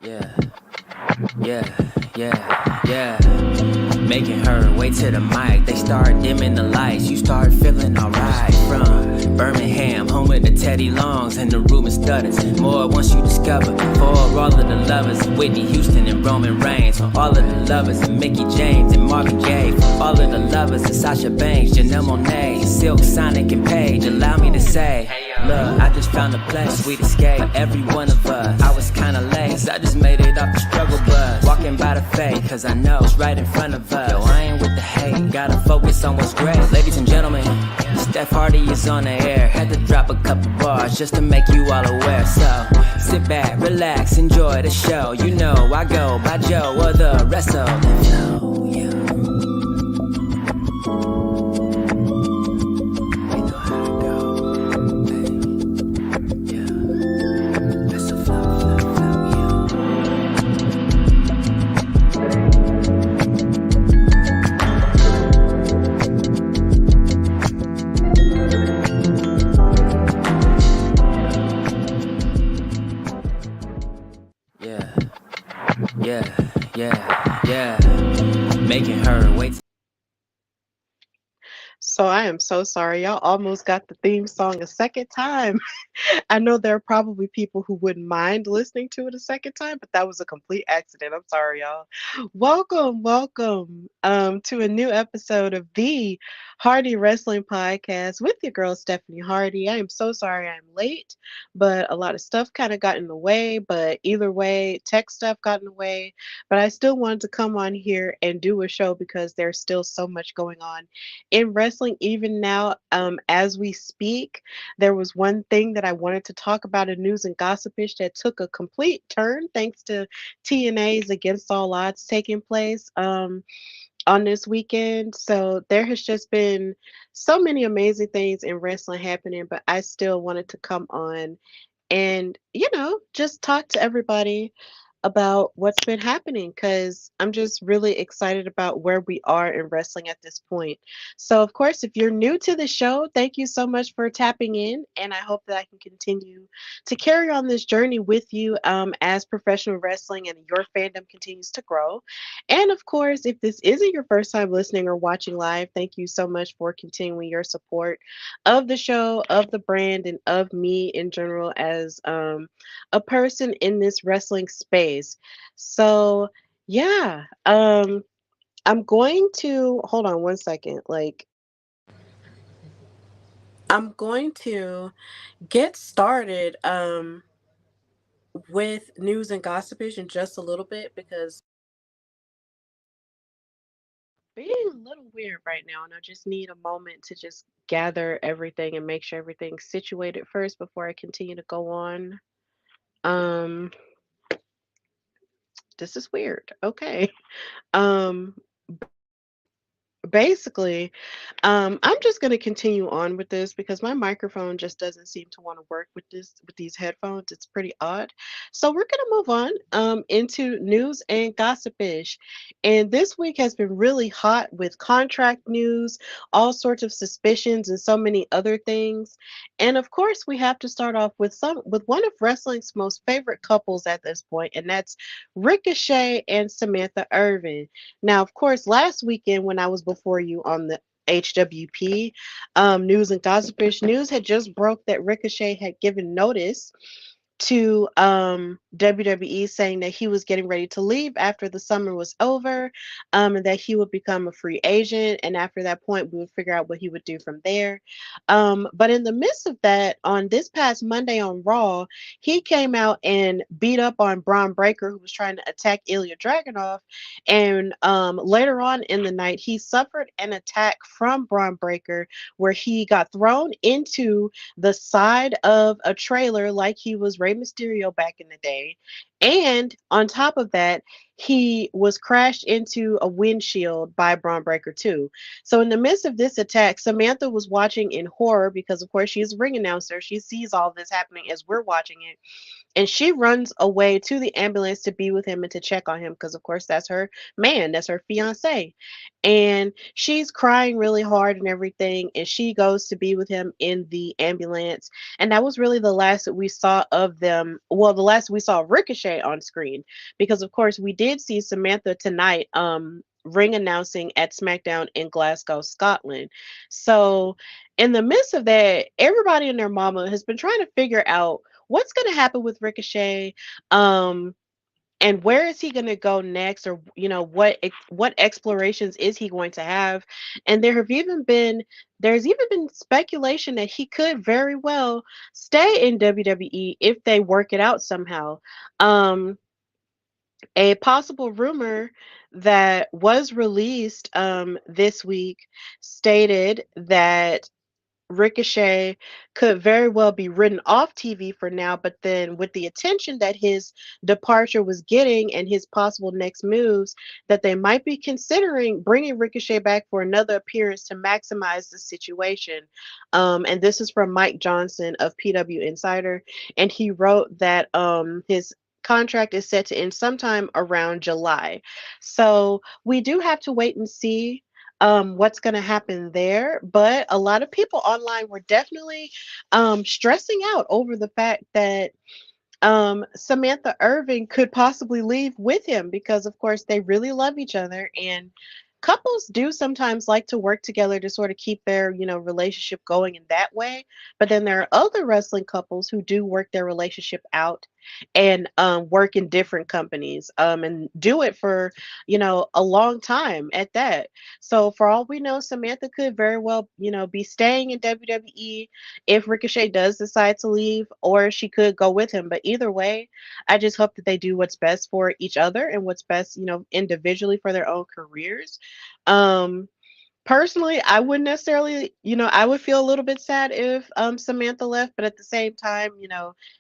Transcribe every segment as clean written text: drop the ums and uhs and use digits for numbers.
Yeah, yeah. Making her way to the mic. They start dimming the lights. You start feeling alright. From Birmingham, home of the Teddy Longs, and the room is stutters. More once you discover. For all of the lovers, Whitney Houston and Roman Reigns. For all of the lovers, and Mickey James and Marvin Gaye. For all of the lovers, and Sasha Banks, Janelle Monáe, Silk, Sonic, and Paige. Allow me to say, look, I just found a place, sweet escape for every one of us. I was kinda late, I just made it off the struggle bus. Walking by the fate, cause I know it's right in front of us. Yo, I ain't with the hate, gotta focus on what's great. Ladies and gentlemen, Steph Hardy is on the air. Had to drop a couple bars just to make you all aware. So, sit back, relax, enjoy the show. You know I go by Joe or the rest of the flow, yeah. Yeah. Making her wait. So I am so sorry. Y'all almost got the theme song a second time. I know there are probably people who wouldn't mind listening to it a second time, but that was a complete accident. I'm sorry, y'all. Welcome to a new episode of the Hardy Wrestling Podcast with your girl Stephanie Hardy. I am so sorry I'm late, but a lot of stuff kind of got in the way. But either way, tech stuff got in the way. But I still wanted to come on here and do a show because there's still so much going on in wrestling, even now, as we speak. There was one thing that I wanted to talk about in news and gossipish that took a complete turn thanks to TNA's Against All Odds taking place on this weekend. So there has just been so many amazing things in wrestling happening, but I still wanted to come on and, just talk to everybody about what's been happening because I'm just really excited about where we are in wrestling at this point. So, of course, if you're new to the show, thank you so much for tapping in, and I hope that I can continue to carry on this journey with you as professional wrestling and your fandom continues to grow. And of course, if this isn't your first time listening or watching live, thank you so much for continuing your support of the show, of the brand, and of me in general as a person in this wrestling space. So, yeah, I'm going to hold on one second. I'm going to get started with news and gossipish in just a little bit because being a little weird right now, and I just need a moment to just gather everything and make sure everything's situated first before I continue to go on. Um, this is weird. Okay. Um, basically, I'm just going to continue on with this because my microphone just doesn't seem to want to work with these headphones. It's pretty odd. So we're going to move on into news and gossipish. And this week has been really hot with contract news, all sorts of suspicions, and so many other things. And of course, we have to start off with one of wrestling's most favorite couples at this point, and that's Ricochet and Samantha Irvin. Now, of course, last weekend when I was before you on the HWP News and Gossipish News had just broke that Ricochet had given notice to WWE saying that he was getting ready to leave after the summer was over, and that he would become a free agent. And after that point, we would figure out what he would do from there. But in the midst of that, on this past Monday on Raw, he came out and beat up on Braun Breaker, who was trying to attack Ilya Dragunov. And later on in the night, he suffered an attack from Braun Breaker where he got thrown into the side of a trailer like he was Rey Mysterio back in the day. And on top of that, he was crashed into a windshield by Braun Breaker too. So in the midst of this attack, Samantha was watching in horror because of course she's a ring announcer. She sees all this happening as we're watching it. and she runs away to the ambulance to be with him and to check on him because of course that's her man, that's her fiance. And she's crying really hard and everything, and she goes to be with him in the ambulance. And that was really the last that we saw of them, well, the last we saw of Ricochet on screen, because of course we did see Samantha tonight ring announcing at SmackDown in Glasgow, Scotland. So in the midst of that, everybody and their mama has been trying to figure out what's going to happen with Ricochet, um, and where is he going to go next, or what explorations is he going to have? And there's even been speculation that he could very well stay in WWE if they work it out somehow. Um, a possible rumor that was released this week stated that Ricochet could very well be written off TV for now, but then with the attention that his departure was getting and his possible next moves, that they might be considering bringing Ricochet back for another appearance to maximize the situation. And this is from Mike Johnson of PW Insider, and he wrote that his contract is set to end sometime around July. So we do have to wait and see what's going to happen there. But a lot of people online were definitely stressing out over the fact that Samantha Irving could possibly leave with him because, of course, they really love each other. And couples do sometimes like to work together to sort of keep their, relationship going in that way. But then there are other wrestling couples who do work their relationship out and work in different companies and do it for, a long time at that. So for all we know, Samantha could very well, be staying in WWE if Ricochet does decide to leave, or she could go with him. But either way, I just hope that they do what's best for each other and what's best, individually for their own careers. Um, Personally, I wouldn't necessarily, I would feel a little bit sad if Samantha left, but at the same time,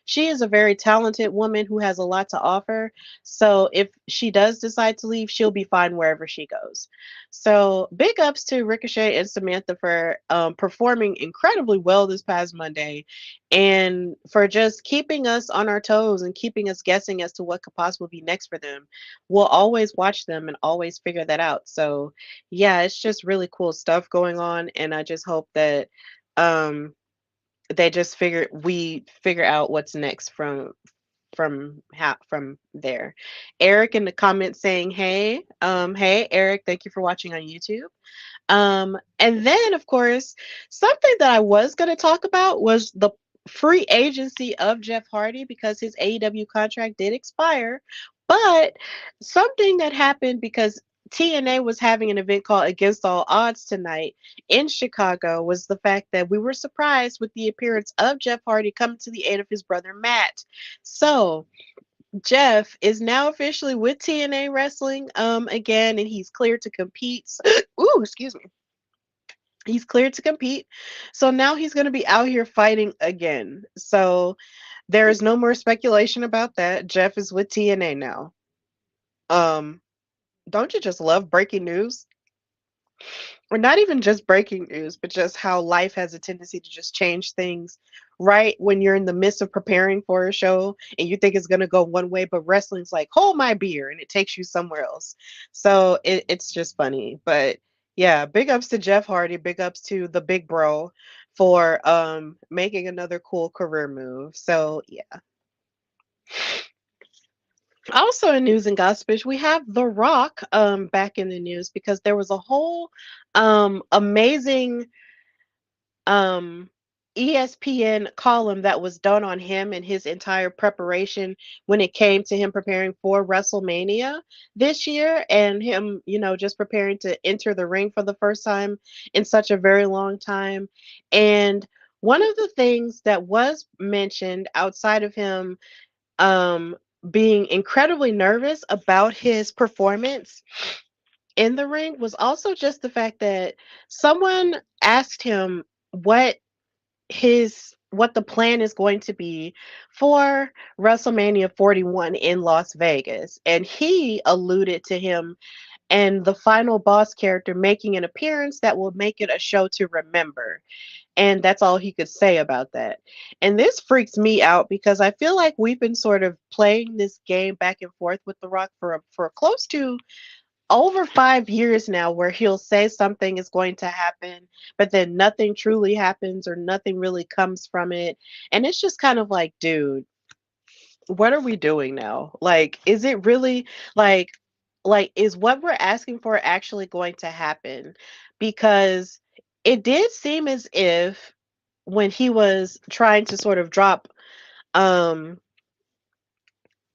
she is a very talented woman who has a lot to offer. So if she does decide to leave, she'll be fine wherever she goes. So big ups to Ricochet and Samantha for performing incredibly well this past Monday, and for just keeping us on our toes and keeping us guessing as to what could possibly be next for them. We'll always watch them and always figure that out. So yeah, it's just really cool stuff going on, and I just hope that um we figure out what's next from there. Eric in the comments saying, hey Eric, thank you for watching on YouTube. And then, of course, something that I was going to talk about was the free agency of Jeff Hardy because his AEW contract did expire. But something that happened because TNA was having an event called Against All Odds tonight in Chicago was the fact that we were surprised with the appearance of Jeff Hardy coming to the aid of his brother Matt. So Jeff is now officially with TNA Wrestling again, and he's cleared to compete. Ooh, excuse me. He's cleared to compete. So now he's going to be out here fighting again. So there is no more speculation about that. Jeff is with TNA now. Um, don't you just love breaking news? Or not even just breaking news, but just how life has a tendency to just change things right when you're in the midst of preparing for a show and you think it's going to go one way, but wrestling's like, hold my beer, and it takes you somewhere else. So it's just funny. But yeah, big ups to Jeff Hardy, big ups to the big bro for making another cool career move. So yeah. Also in news and gossip, we have The Rock back in the news because there was a whole amazing um ESPN column that was done on him and his entire preparation when it came to him preparing for WrestleMania this year, and him, just preparing to enter the ring for the first time in such a very long time. And one of the things that was mentioned outside of him um, being incredibly nervous about his performance in the ring was also just the fact that someone asked him what the plan is going to be for WrestleMania 41 in Las Vegas, and he alluded to him and the final boss character making an appearance that will make it a show to remember. And that's all he could say about that. And this freaks me out because I feel like we've been sort of playing this game back and forth with The Rock for close to over 5 years now, where he'll say something is going to happen, but then nothing truly happens or nothing really comes from it. And it's just kind of like, dude, what are we doing now? Like, is it really like is what we're asking for actually going to happen? Because it did seem as if when he was trying to sort of drop um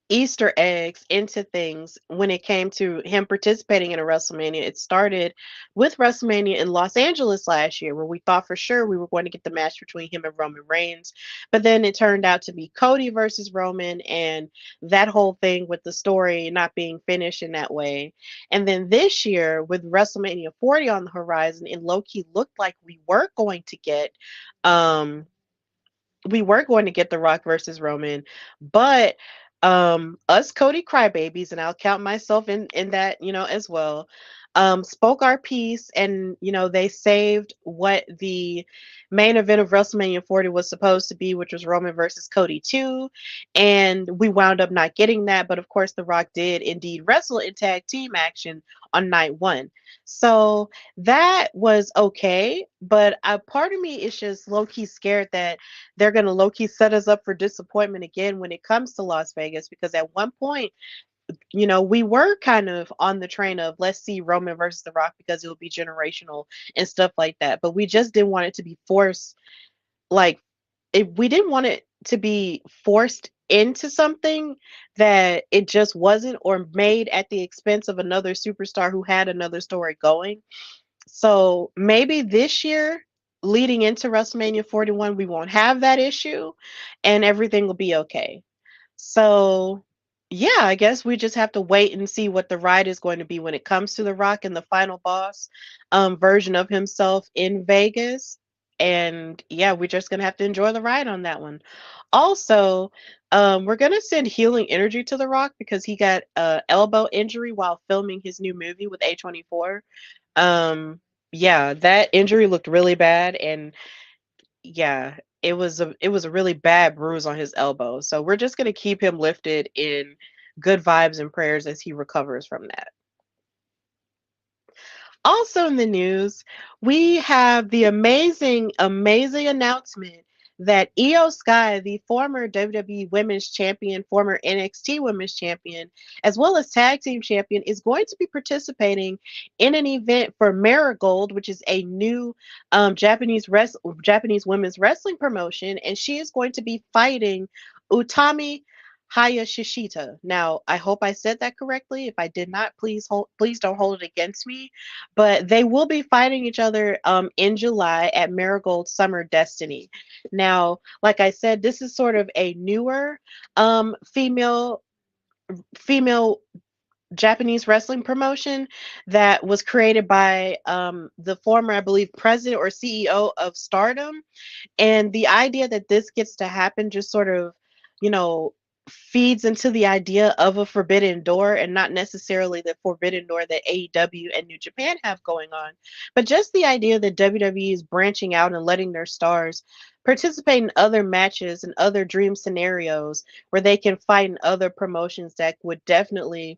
Easter eggs into things when it came to him participating in a WrestleMania. It started with WrestleMania in Los Angeles last year, where we thought for sure we were going to get the match between him and Roman Reigns. But then it turned out to be Cody versus Roman, and that whole thing with the story not being finished in that way. And then this year, with WrestleMania 40 on the horizon, it low key looked like Um, we were going to get The Rock versus Roman, but us Cody crybabies, and I'll count myself in that, as well. Spoke our piece, and they saved what the main event of WrestleMania 40 was supposed to be, which was Roman versus Cody 2, and we wound up not getting that. But of course, The Rock did indeed wrestle in tag team action on night one, so that was okay. But a part of me is just low key scared that they're going to low key set us up for disappointment again when it comes to Las Vegas, because at one point, we were kind of on the train of let's see Roman versus The Rock because it will be generational and stuff like that. But we just didn't want it to be forced. Like, we didn't want it to be forced into something that it just wasn't, or made at the expense of another superstar who had another story going. So maybe this year, leading into WrestleMania 41, we won't have that issue and everything will be okay. So, yeah, I guess we just have to wait and see what the ride is going to be when it comes to The Rock and the final boss version of himself in Vegas. And yeah, we're just going to have to enjoy the ride on that one. Also, we're going to send healing energy to The Rock because he got a elbow injury while filming his new movie with A24. Yeah, that injury looked really bad, and yeah, it was a really bad bruise on his elbow. So we're just gonna keep him lifted in good vibes and prayers as he recovers from that. Also in the news, we have the amazing, amazing announcement that Io Sky, the former WWE Women's Champion, former NXT Women's Champion, as well as Tag Team Champion, is going to be participating in an event for Marigold, which is a new Japanese women's wrestling promotion, and she is going to be fighting Utami Hayashishita. Now, I hope I said that correctly. If I did not, please don't hold it against me. But they will be fighting each other in July at Marigold Summer Destiny. Now, like I said, this is sort of a newer female Japanese wrestling promotion that was created by the former, I believe, president or CEO of Stardom. And the idea that this gets to happen just sort of, you know, feeds into the idea of a forbidden door, and not necessarily the forbidden door that AEW and New Japan have going on, but just the idea that WWE is branching out and letting their stars participate in other matches and other dream scenarios where they can fight in other promotions that would definitely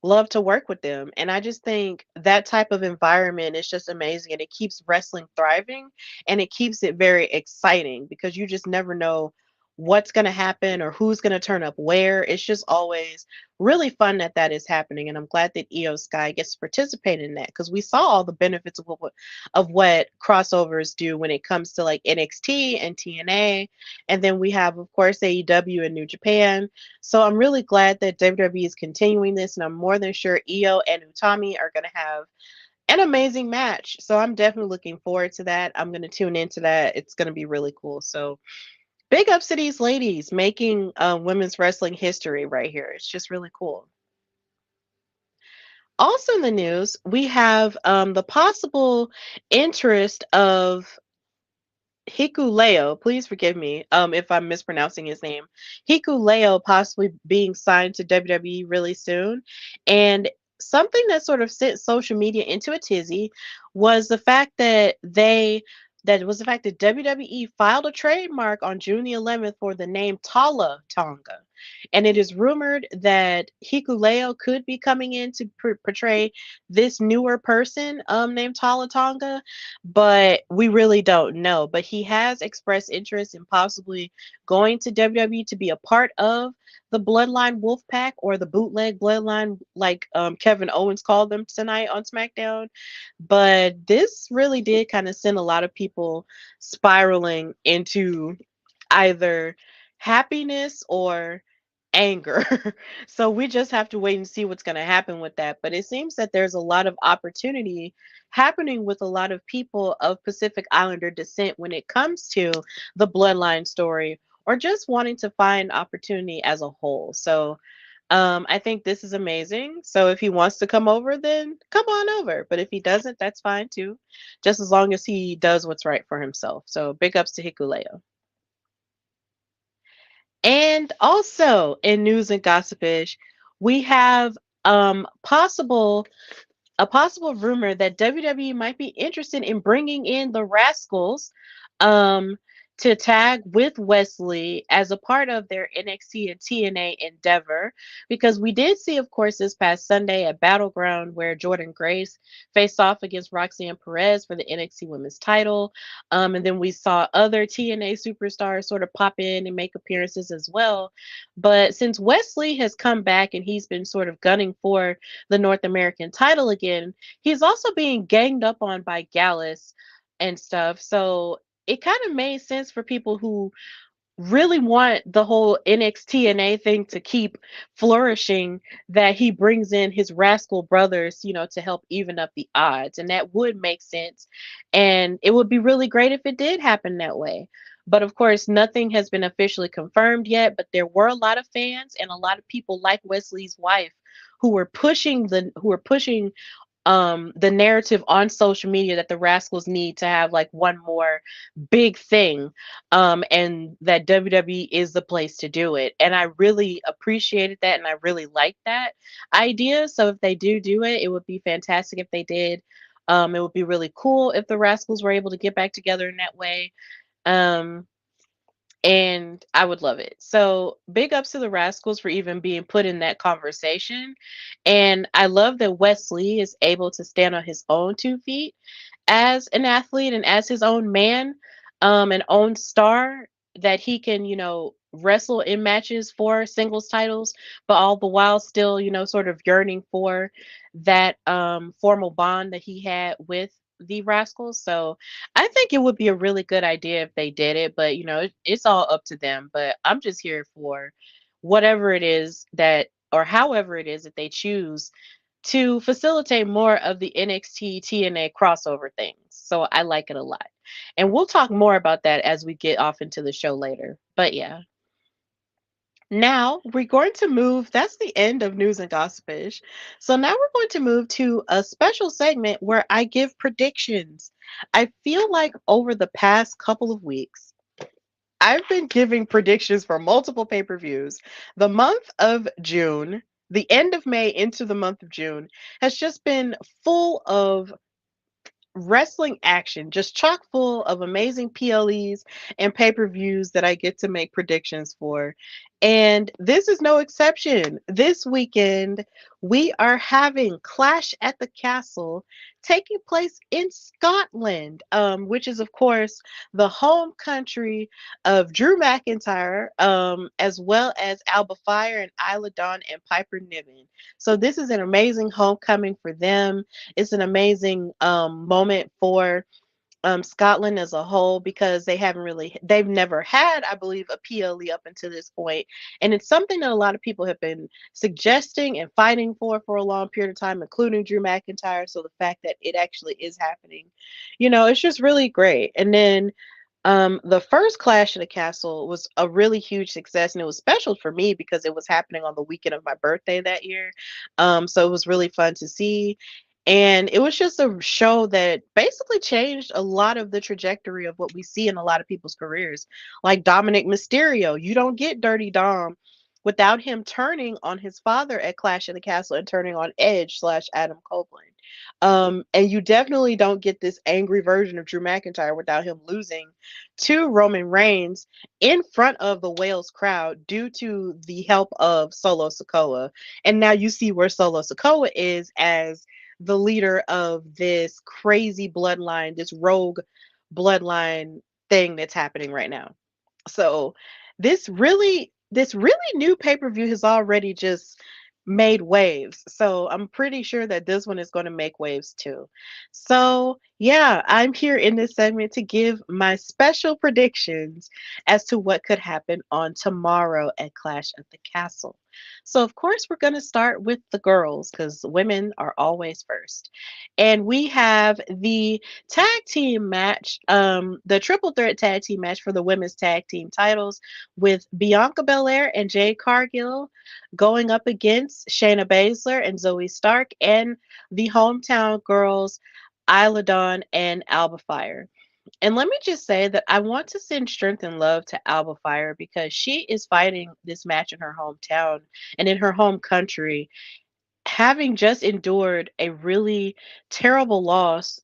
love to work with them. And I just think that type of environment is just amazing, and it keeps wrestling thriving, and it keeps it very exciting because you just never know what's going to happen or who's going to turn up where. It's just always really fun that that is happening, and I'm glad that Io Sky gets to participate in that because we saw all the benefits of what crossovers do when it comes to like NXT and TNA, and then we have of course AEW and New Japan. So I'm really glad that WWE is continuing this, and I'm more than sure Io and Utami are going to have an amazing match. So I'm definitely looking forward to that. I'm going to tune into that. It's going to be really cool. So big ups to these ladies making women's wrestling history right here. It's just really cool. Also in the news, we have the possible interest of Hikuleo, please forgive me if I'm mispronouncing his name. Hikuleo possibly being signed to WWE really soon. And something that sort of sent social media into a tizzy was the fact that WWE filed a trademark on June the 11th for the name Tala Tonga. And it is rumored that Hikuleo could be coming in to portray this newer person named Tala Tonga, but we really don't know. But he has expressed interest in possibly going to WWE to be a part of the Bloodline Wolfpack, or the bootleg Bloodline, like Kevin Owens called them tonight on SmackDown. But this really did kind of send a lot of people spiraling into either happiness or anger. So we just have to wait and see what's going to happen with that. But it seems that there's a lot of opportunity happening with a lot of people of Pacific Islander descent when it comes to the bloodline story, or just wanting to find opportunity as a whole. So I think this is amazing. So if he wants to come over, then come on over. But if he doesn't, that's fine too, just as long as he does what's right for himself. So big ups to Hikuleo. And also in news and gossipish, we have possible a possible rumor that WWE might be interested in bringing in the Rascals um, to tag with Wesley as a part of their NXT and TNA endeavor. Because we did see, of course, this past Sunday at Battleground where Jordan Grace faced off against Roxanne Perez for the NXT Women's title. And then we saw other TNA superstars sort of pop in and make appearances as well. But since Wesley has come back and he's been sort of gunning for the North American title again, he's also being ganged up on by Gallus and stuff. So it kind of made sense for people who really want the whole NXT thing to keep flourishing, that he brings in his rascal brothers, to help even up the odds. And that would make sense. And it would be really great if it did happen that way. But of course, nothing has been officially confirmed yet. But there were a lot of fans and a lot of people like Wesley's wife who were pushing the narrative on social media that the Rascals need to have like one more big thing, and that WWE is the place to do it. And I really appreciated that, and I really liked that idea. So if they do it, it would be fantastic if they did. It would be really cool if the Rascals were able to get back together in that way. um and I would love it. So big ups to the Rascals for even being put in that conversation. And I love that Wesley is able to stand on his own 2 feet as an athlete and as his own man, and own star, that he can, wrestle in matches for singles titles, but all the while still, sort of yearning for that formal bond that he had with the Rascals. So I think it would be a really good idea if they did it, but it's all up to them. But I'm just here for whatever it is that, or however it is that they choose to facilitate more of the NXT TNA crossover things. So I like it a lot. And we'll talk more about that as we get off into the show later. But yeah. Now we're going to move. That's the end of news and gossipish. So now we're going to move to a special segment where I give predictions. I feel like over the past couple of weeks, I've been giving predictions for multiple pay per views. The month of June, the end of May into the month of June, has just been full of wrestling action, just chock full of amazing PLEs and pay-per-views that I get to make predictions for. And this is no exception. This weekend, we are having Clash at the Castle taking place in Scotland, which is, of course, the home country of Drew McIntyre, as well as Alba Fire and Isla Dawn and Piper Niven. So this is an amazing homecoming for them. It's an amazing moment for Scotland as a whole, because they've never had, I believe, a PLE up until this point. And it's something that a lot of people have been suggesting and fighting for a long period of time, including Drew McIntyre. So the fact that it actually is happening, it's just really great. And then the first Clash of the Castle was a really huge success, and it was special for me because it was happening on the weekend of my birthday that year. So it was really fun to see. And it was just a show that basically changed a lot of the trajectory of what we see in a lot of people's careers. Like Dominic Mysterio. You don't get Dirty Dom without him turning on his father at Clash of the Castle and turning on Edge slash Adam Copeland. And you definitely don't get this angry version of Drew McIntyre without him losing to Roman Reigns in front of the Wales crowd due to the help of Solo Sikoa. And now you see where Solo Sikoa is as the leader of this crazy bloodline, this rogue bloodline thing that's happening right now. So this really new pay-per-view has already just made waves. So I'm pretty sure that this one is going to make waves too. So, yeah, I'm here in this segment to give my special predictions as to what could happen on tomorrow at Clash of the Castle. So, of course, we're going to start with the girls because women are always first. And we have the tag team match, the triple threat tag team match for the women's tag team titles with Bianca Belair and Jade Cargill going up against Shayna Baszler and Zoe Stark and the hometown girls Isla Dawn and Alba Fire. And let me just say that I want to send strength and love to Alba Fire because she is fighting this match in her hometown and in her home country, having just endured a really terrible loss.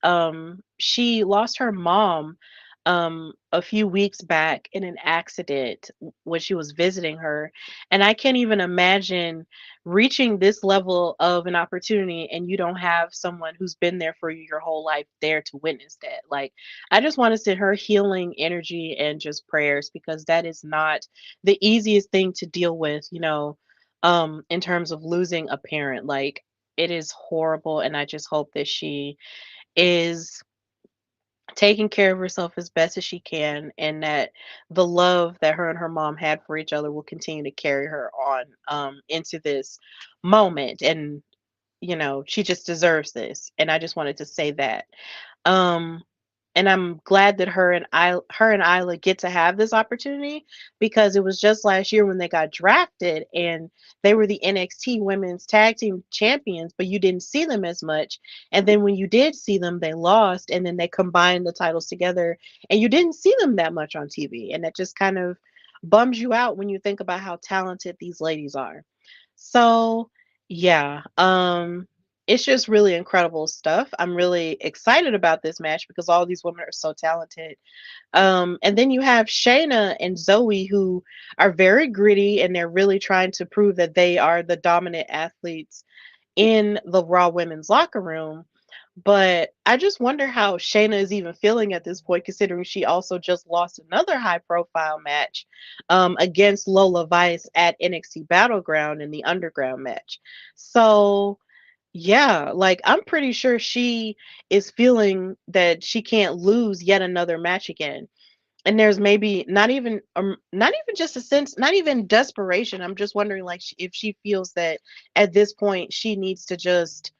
She lost her mom a few weeks back in an accident when she was visiting her. And I can't even imagine reaching this level of an opportunity and you don't have someone who's been there for you your whole life there to witness that. Like, I just want to send her healing energy and just prayers because that is not the easiest thing to deal with, in terms of losing a parent. Like, it is horrible, and I just hope that she is taking care of herself as best as she can and that the love that her and her mom had for each other will continue to carry her on into this moment. And she just deserves this, and I just wanted to say that. um and I'm glad that her and Isla get to have this opportunity because it was just last year when they got drafted and they were the NXT Women's Tag Team Champions, but you didn't see them as much. And then when you did see them, they lost, and then they combined the titles together, and you didn't see them that much on TV, and that just kind of bums you out when you think about how talented these ladies are. So, yeah, it's just really incredible stuff. I'm really excited about this match because all these women are so talented. And then you have Shayna and Zoe who are very gritty and they're really trying to prove that they are the dominant athletes in the Raw women's locker room. But I just wonder how Shayna is even feeling at this point, considering she also just lost another high profile match against Lola Vice at NXT Battleground in the Underground match. So, yeah, like I'm pretty sure she is feeling that she can't lose yet another match again. And there's maybe not even just a sense, not even desperation. I'm just wondering like if she feels that at this point she needs to just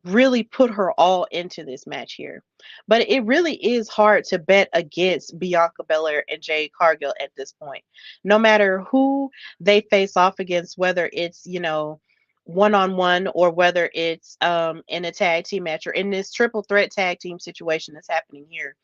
really put her all into this match here. But it really is hard to bet against Bianca Belair and Jade Cargill at this point. No matter who they face off against, whether it's, one on one or whether it's in a tag team match or in this triple threat tag team situation that's happening here,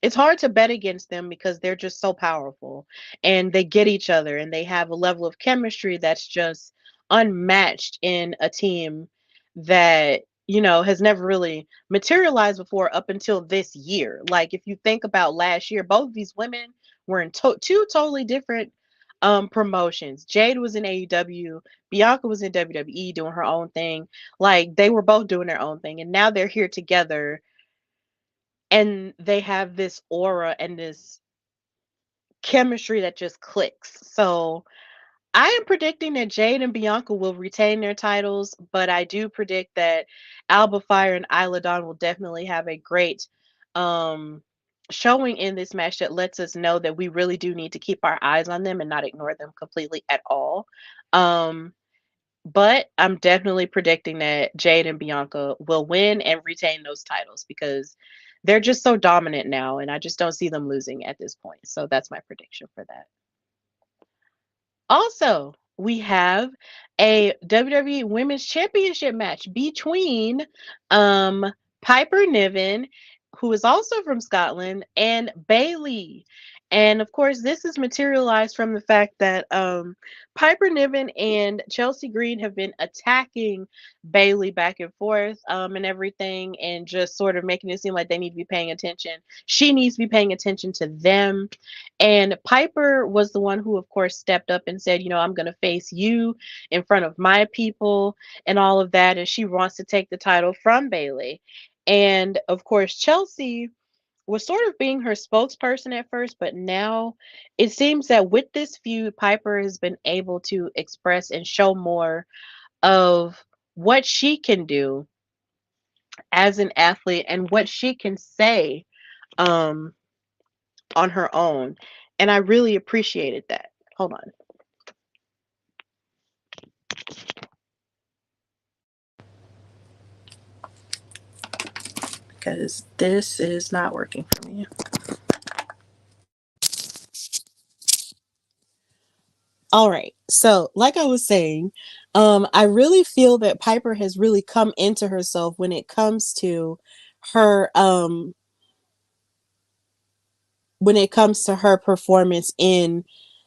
it's hard to bet against them because they're just so powerful and they get each other and they have a level of chemistry that's just unmatched in a team that has never really materialized before up until this year. Like, if you think about last year, both of these women were in two totally different promotions. Jade was in AEW, Bianca was in WWE doing her own thing. Like, they were both doing their own thing, and now they're here together and they have this aura and this chemistry that just clicks. So I am predicting that Jade and Bianca will retain their titles, but I do predict that Alba Fire and Isla Dawn will definitely have a great um, showing in this match that lets us know that we really do need to keep our eyes on them and not ignore them completely at all. Um, but I'm definitely predicting that Jade and Bianca will win and retain those titles because they're just so dominant now, and I just don't see them losing at this point. So that's my prediction for that. Also, we have a WWE Women's Championship match between Piper Niven, who is also from Scotland, and Bailey. And of course, this is materialized from the fact that Piper Niven and Chelsea Green have been attacking Bailey back and forth and everything, and just sort of making it seem like they need to be paying attention. She needs to be paying attention to them. And Piper was the one who, of course, stepped up and said, I'm going to face you in front of my people and all of that. And she wants to take the title from Bailey. And of course, Chelsea was sort of being her spokesperson at first, but now it seems that with this feud, Piper has been able to express and show more of what she can do as an athlete and what she can say um, on her own. And I really appreciated that. Hold on. Because this is not working for me. All right. So, like I was saying, I really feel that Piper has really come into herself when it comes to her performance in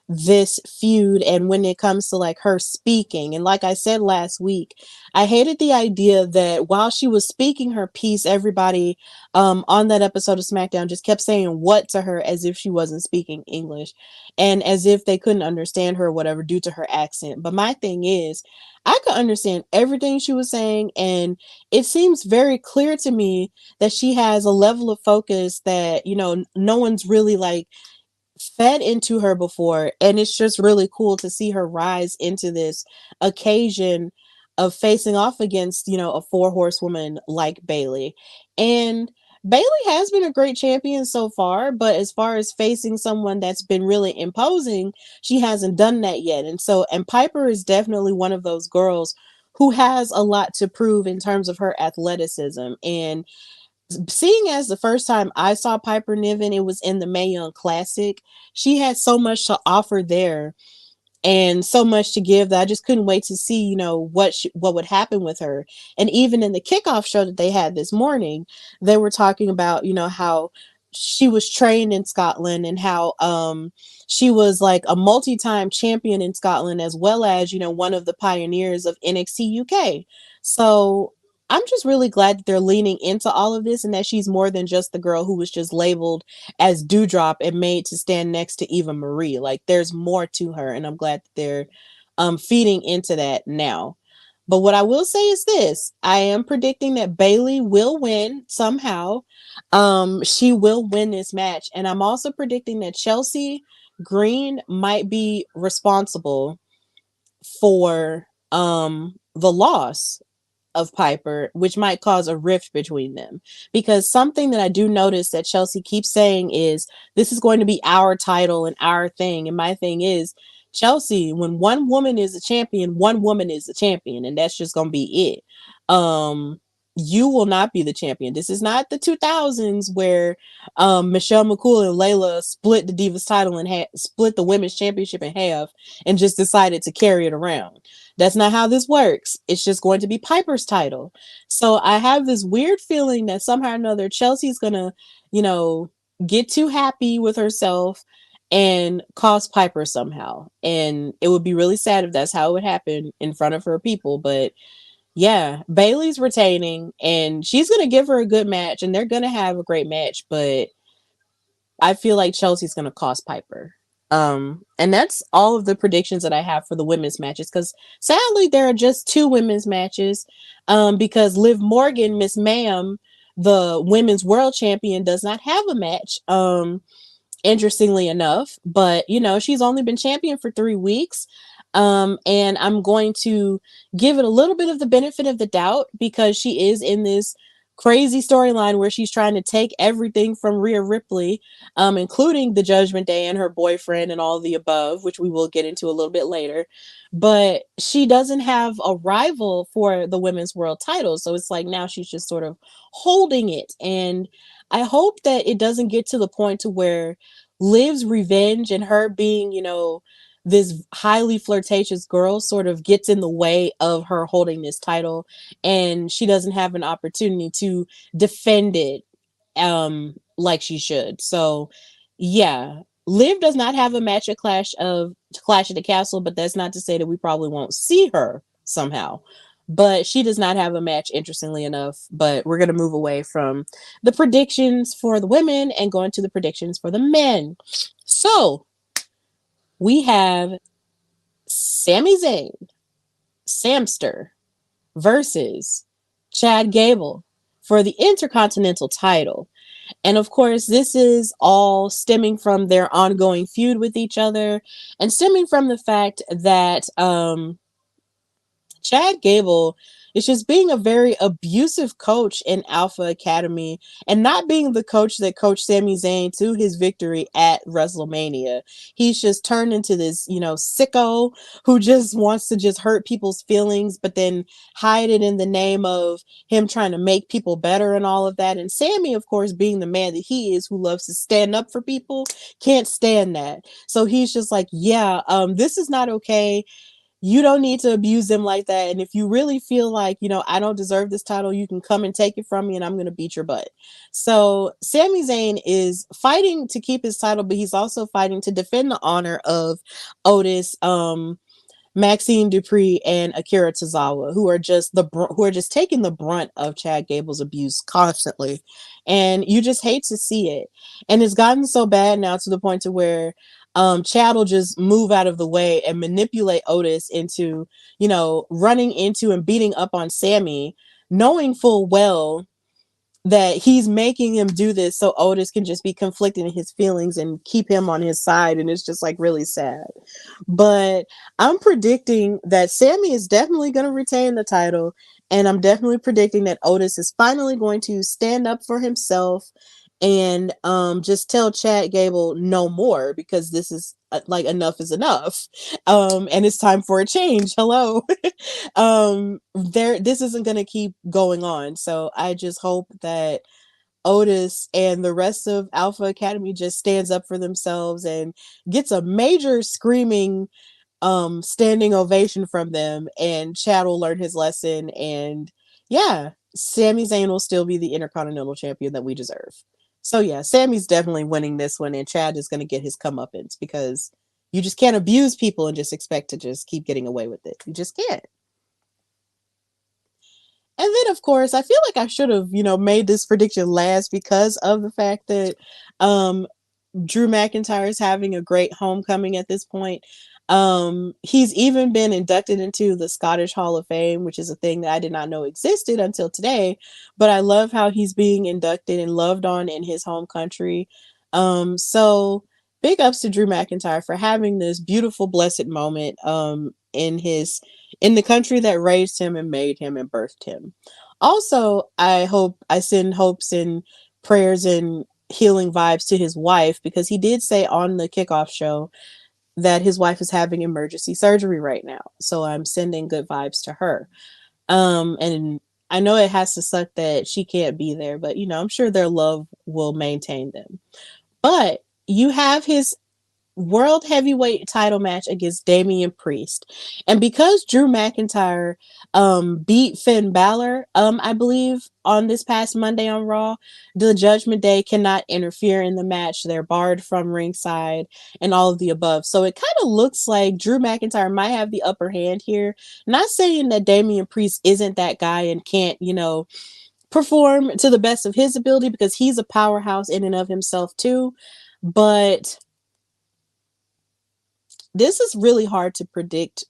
this feud, and when it comes to like her speaking. And like I said last week, I hated the idea that while she was speaking her piece, everybody on that episode of SmackDown just kept saying what to her as if she wasn't speaking English and as if they couldn't understand her or whatever due to her accent. But my thing is, I could understand everything she was saying, and it seems very clear to me that she has a level of focus that, no one's really like fed into her before. And it's just really cool to see her rise into this occasion of facing off against, a four horsewoman like Bailey. And Bailey has been a great champion so far, but as far as facing someone that's been really imposing, she hasn't done that yet. And Piper is definitely one of those girls who has a lot to prove in terms of her athleticism. And seeing as the first time I saw Piper Niven, it was in the Mae Young Classic. She had so much to offer there and so much to give that I just couldn't wait to see, what would happen with her. And even in the kickoff show that they had this morning, they were talking about, how she was trained in Scotland and how she was like a multi-time champion in Scotland as well as, one of the pioneers of NXT UK. So I'm just really glad that they're leaning into all of this and that she's more than just the girl who was just labeled as Dewdrop and made to stand next to Eva Marie. Like there's more to her, and I'm glad that they're feeding into that now. But what I will say is this: I am predicting that Bailey will win somehow. She will win this match, and I'm also predicting that Chelsea Green might be responsible for the loss of Piper, which might cause a rift between them. Because something that I do notice that Chelsea keeps saying is this is going to be our title and our thing. And my thing is, Chelsea, when one woman is a champion, one woman is a champion, and that's just gonna be it. You will not be the champion. This is not the 2000s where Michelle McCool and Layla split the Divas title and split the women's championship in half and just decided to carry it around. That's not how this works. It's just going to be Piper's title. So I have this weird feeling that somehow or another Chelsea's gonna, get too happy with herself and cause Piper somehow. And it would be really sad if that's how it would happen in front of her people. But yeah, Bailey's retaining and she's gonna give her a good match and they're gonna have a great match, but I feel like Chelsea's going to cost Piper. And that's all of the predictions that I have for the women's matches because sadly there are just two women's matches because Liv Morgan, Miss Ma'am, the women's world champion, does not have a match. Interestingly enough, but she's only been champion for 3 weeks. And I'm going to give it a little bit of the benefit of the doubt because she is in this crazy storyline where she's trying to take everything from Rhea Ripley, including the Judgment Day and her boyfriend and all the above, which we will get into a little bit later. But she doesn't have a rival for the women's world title. So it's like now she's just sort of holding it. And I hope that it doesn't get to the point to where Liv's revenge and her being, this highly flirtatious girl sort of gets in the way of her holding this title and she doesn't have an opportunity to defend it like she should. So yeah, Liv does not have a match at Clash of the Castle, but that's not to say that we probably won't see her somehow. But she does not have a match, interestingly enough. But we're gonna move away from the predictions for the women and go into the predictions for the men. So we have Sami Zayn, Samster, versus Chad Gable for the Intercontinental title. And of course, this is all stemming from their ongoing feud with each other and stemming from the fact that Chad Gable is just being a very abusive coach in Alpha Academy and not being the coach that coached Sami Zayn to his victory at WrestleMania. He's just turned into this, sicko who just wants to just hurt people's feelings, but then hide it in the name of him trying to make people better and all of that. And Sami, of course, being the man that he is, who loves to stand up for people, can't stand that. So he's just like, yeah, this is not okay. You don't need to abuse them like that. And if you really feel like, I don't deserve this title, you can come and take it from me and I'm going to beat your butt. So Sami Zayn is fighting to keep his title, but he's also fighting to defend the honor of Otis, Maxine Dupree and Akira Tozawa, who are just taking the brunt of Chad Gable's abuse constantly, and you just hate to see it. And it's gotten so bad now to the point to where Chad will just move out of the way and manipulate Otis into, running into and beating up on Sammy, knowing full well that he's making him do this so Otis can just be conflicted in his feelings and keep him on his side. And it's just like really sad. But I'm predicting that Sammy is definitely going to retain the title. And I'm definitely predicting that Otis is finally going to stand up for himself and just tell Chad Gable no more, because this is like enough is enough. And it's time for a change. Hello. This isn't going to keep going on. So I just hope that Otis and the rest of Alpha Academy just stands up for themselves and gets a major screaming standing ovation from them, and Chad will learn his lesson, and yeah, Sami Zayn will still be the Intercontinental Champion that we deserve. So yeah, Sammy's definitely winning this one, and Chad is going to get his comeuppance, because you just can't abuse people and just expect to just keep getting away with it. You just can't. And then, of course, I feel like I should have, made this prediction last because of the fact that Drew McIntyre is having a great homecoming at this point. He's even been inducted into the Scottish Hall of Fame, which is a thing that I did not know existed until today. But I love how he's being inducted and loved on in his home country. So big ups to Drew McIntyre for having this beautiful, blessed moment in the country that raised him and made him and birthed him. Also, I send hopes and prayers and healing vibes to his wife, because he did say on the kickoff show that his wife is having emergency surgery right now. So I'm sending good vibes to her. And I know it has to suck that she can't be there, but I'm sure their love will maintain them. But you have his world heavyweight title match against Damian Priest. And because Drew McIntyre beat Finn Balor, I believe on this past Monday on Raw, the Judgment Day cannot interfere in the match. They're barred from ringside and all of the above. So it kind of looks like Drew McIntyre might have the upper hand here. Not saying that Damian Priest isn't that guy and can't, perform to the best of his ability, because he's a powerhouse in and of himself too. But this is really hard to predict,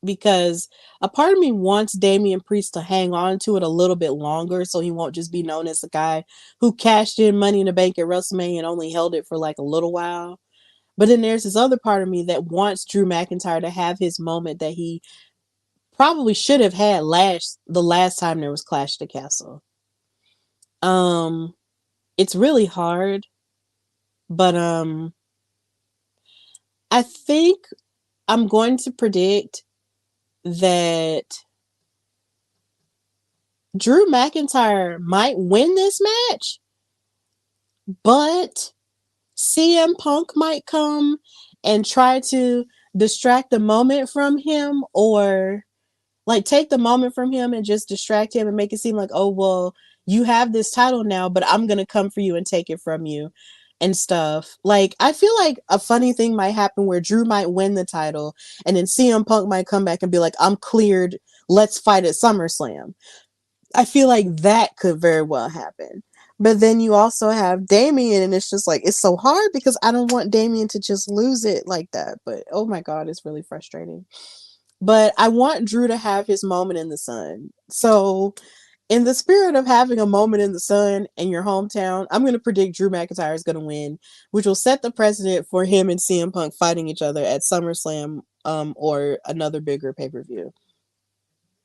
because a part of me wants Damian Priest to hang on to it a little bit longer so he won't just be known as the guy who cashed in Money in the Bank at WrestleMania and only held it for like a little while. But then there's this other part of me that wants Drew McIntyre to have his moment that he probably should have had the last time there was Clash of the Castle. It's really hard, but I think I'm going to predict that Drew McIntyre might win this match, but CM Punk might come and try to distract the moment from him, or like take the moment from him and just distract him and make it seem like, oh, well, you have this title now, but I'm going to come for you and take it from you. and stuff. Like, I feel like a funny thing might happen where Drew might win the title and then CM Punk might come back and be like, I'm cleared. Let's fight at SummerSlam. I feel like that could very well happen. But then you also have Damien, and it's just like, it's so hard because I don't want Damien to just lose it like that. But oh my God, it's really frustrating. But I want Drew to have his moment in the sun. So, in the spirit of having a moment in the sun in your hometown, I'm going to predict Drew McIntyre is going to win, which will set the precedent for him and CM Punk fighting each other at SummerSlam or another bigger pay-per-view.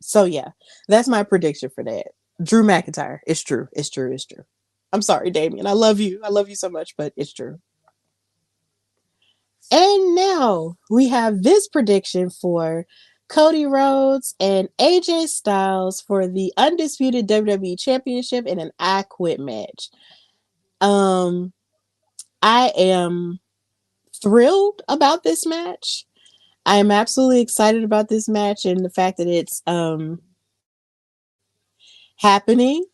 So yeah, that's my prediction for that. Drew McIntyre. It's true. It's true. It's true. I'm sorry, Damien. I love you. I love you so much, but it's true. And now we have this prediction for Cody Rhodes and AJ Styles for the undisputed WWE Championship in an I Quit match. I am thrilled about this match. I am absolutely excited about this match and the fact that it's happening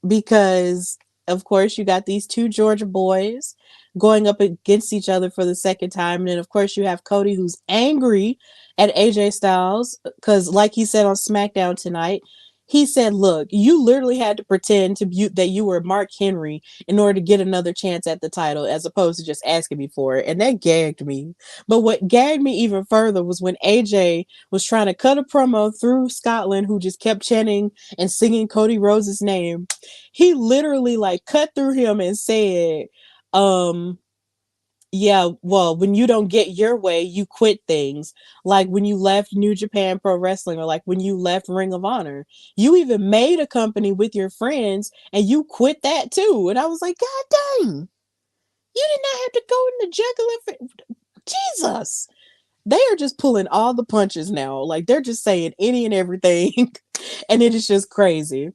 because of course you got these two Georgia boys going up against each other for the second time, and then of course you have Cody who's angry at AJ Styles because like he said on SmackDown tonight, he said, look, you literally had to pretend that you were Mark Henry in order to get another chance at the title as opposed to just asking me for it, and that gagged me. But what gagged me even further was when AJ was trying to cut a promo through Scotland, who just kept chanting and singing Cody Rhodes' name. He literally like cut through him and said, yeah, well, when you don't get your way, you quit things. Like when you left New Japan Pro Wrestling or like when you left Ring of Honor. You even made a company with your friends and you quit that too. And I was like, God dang, you did not have to go in the juggler for Jesus. They are just pulling all the punches now. Like they're just saying any and everything. And it is just crazy.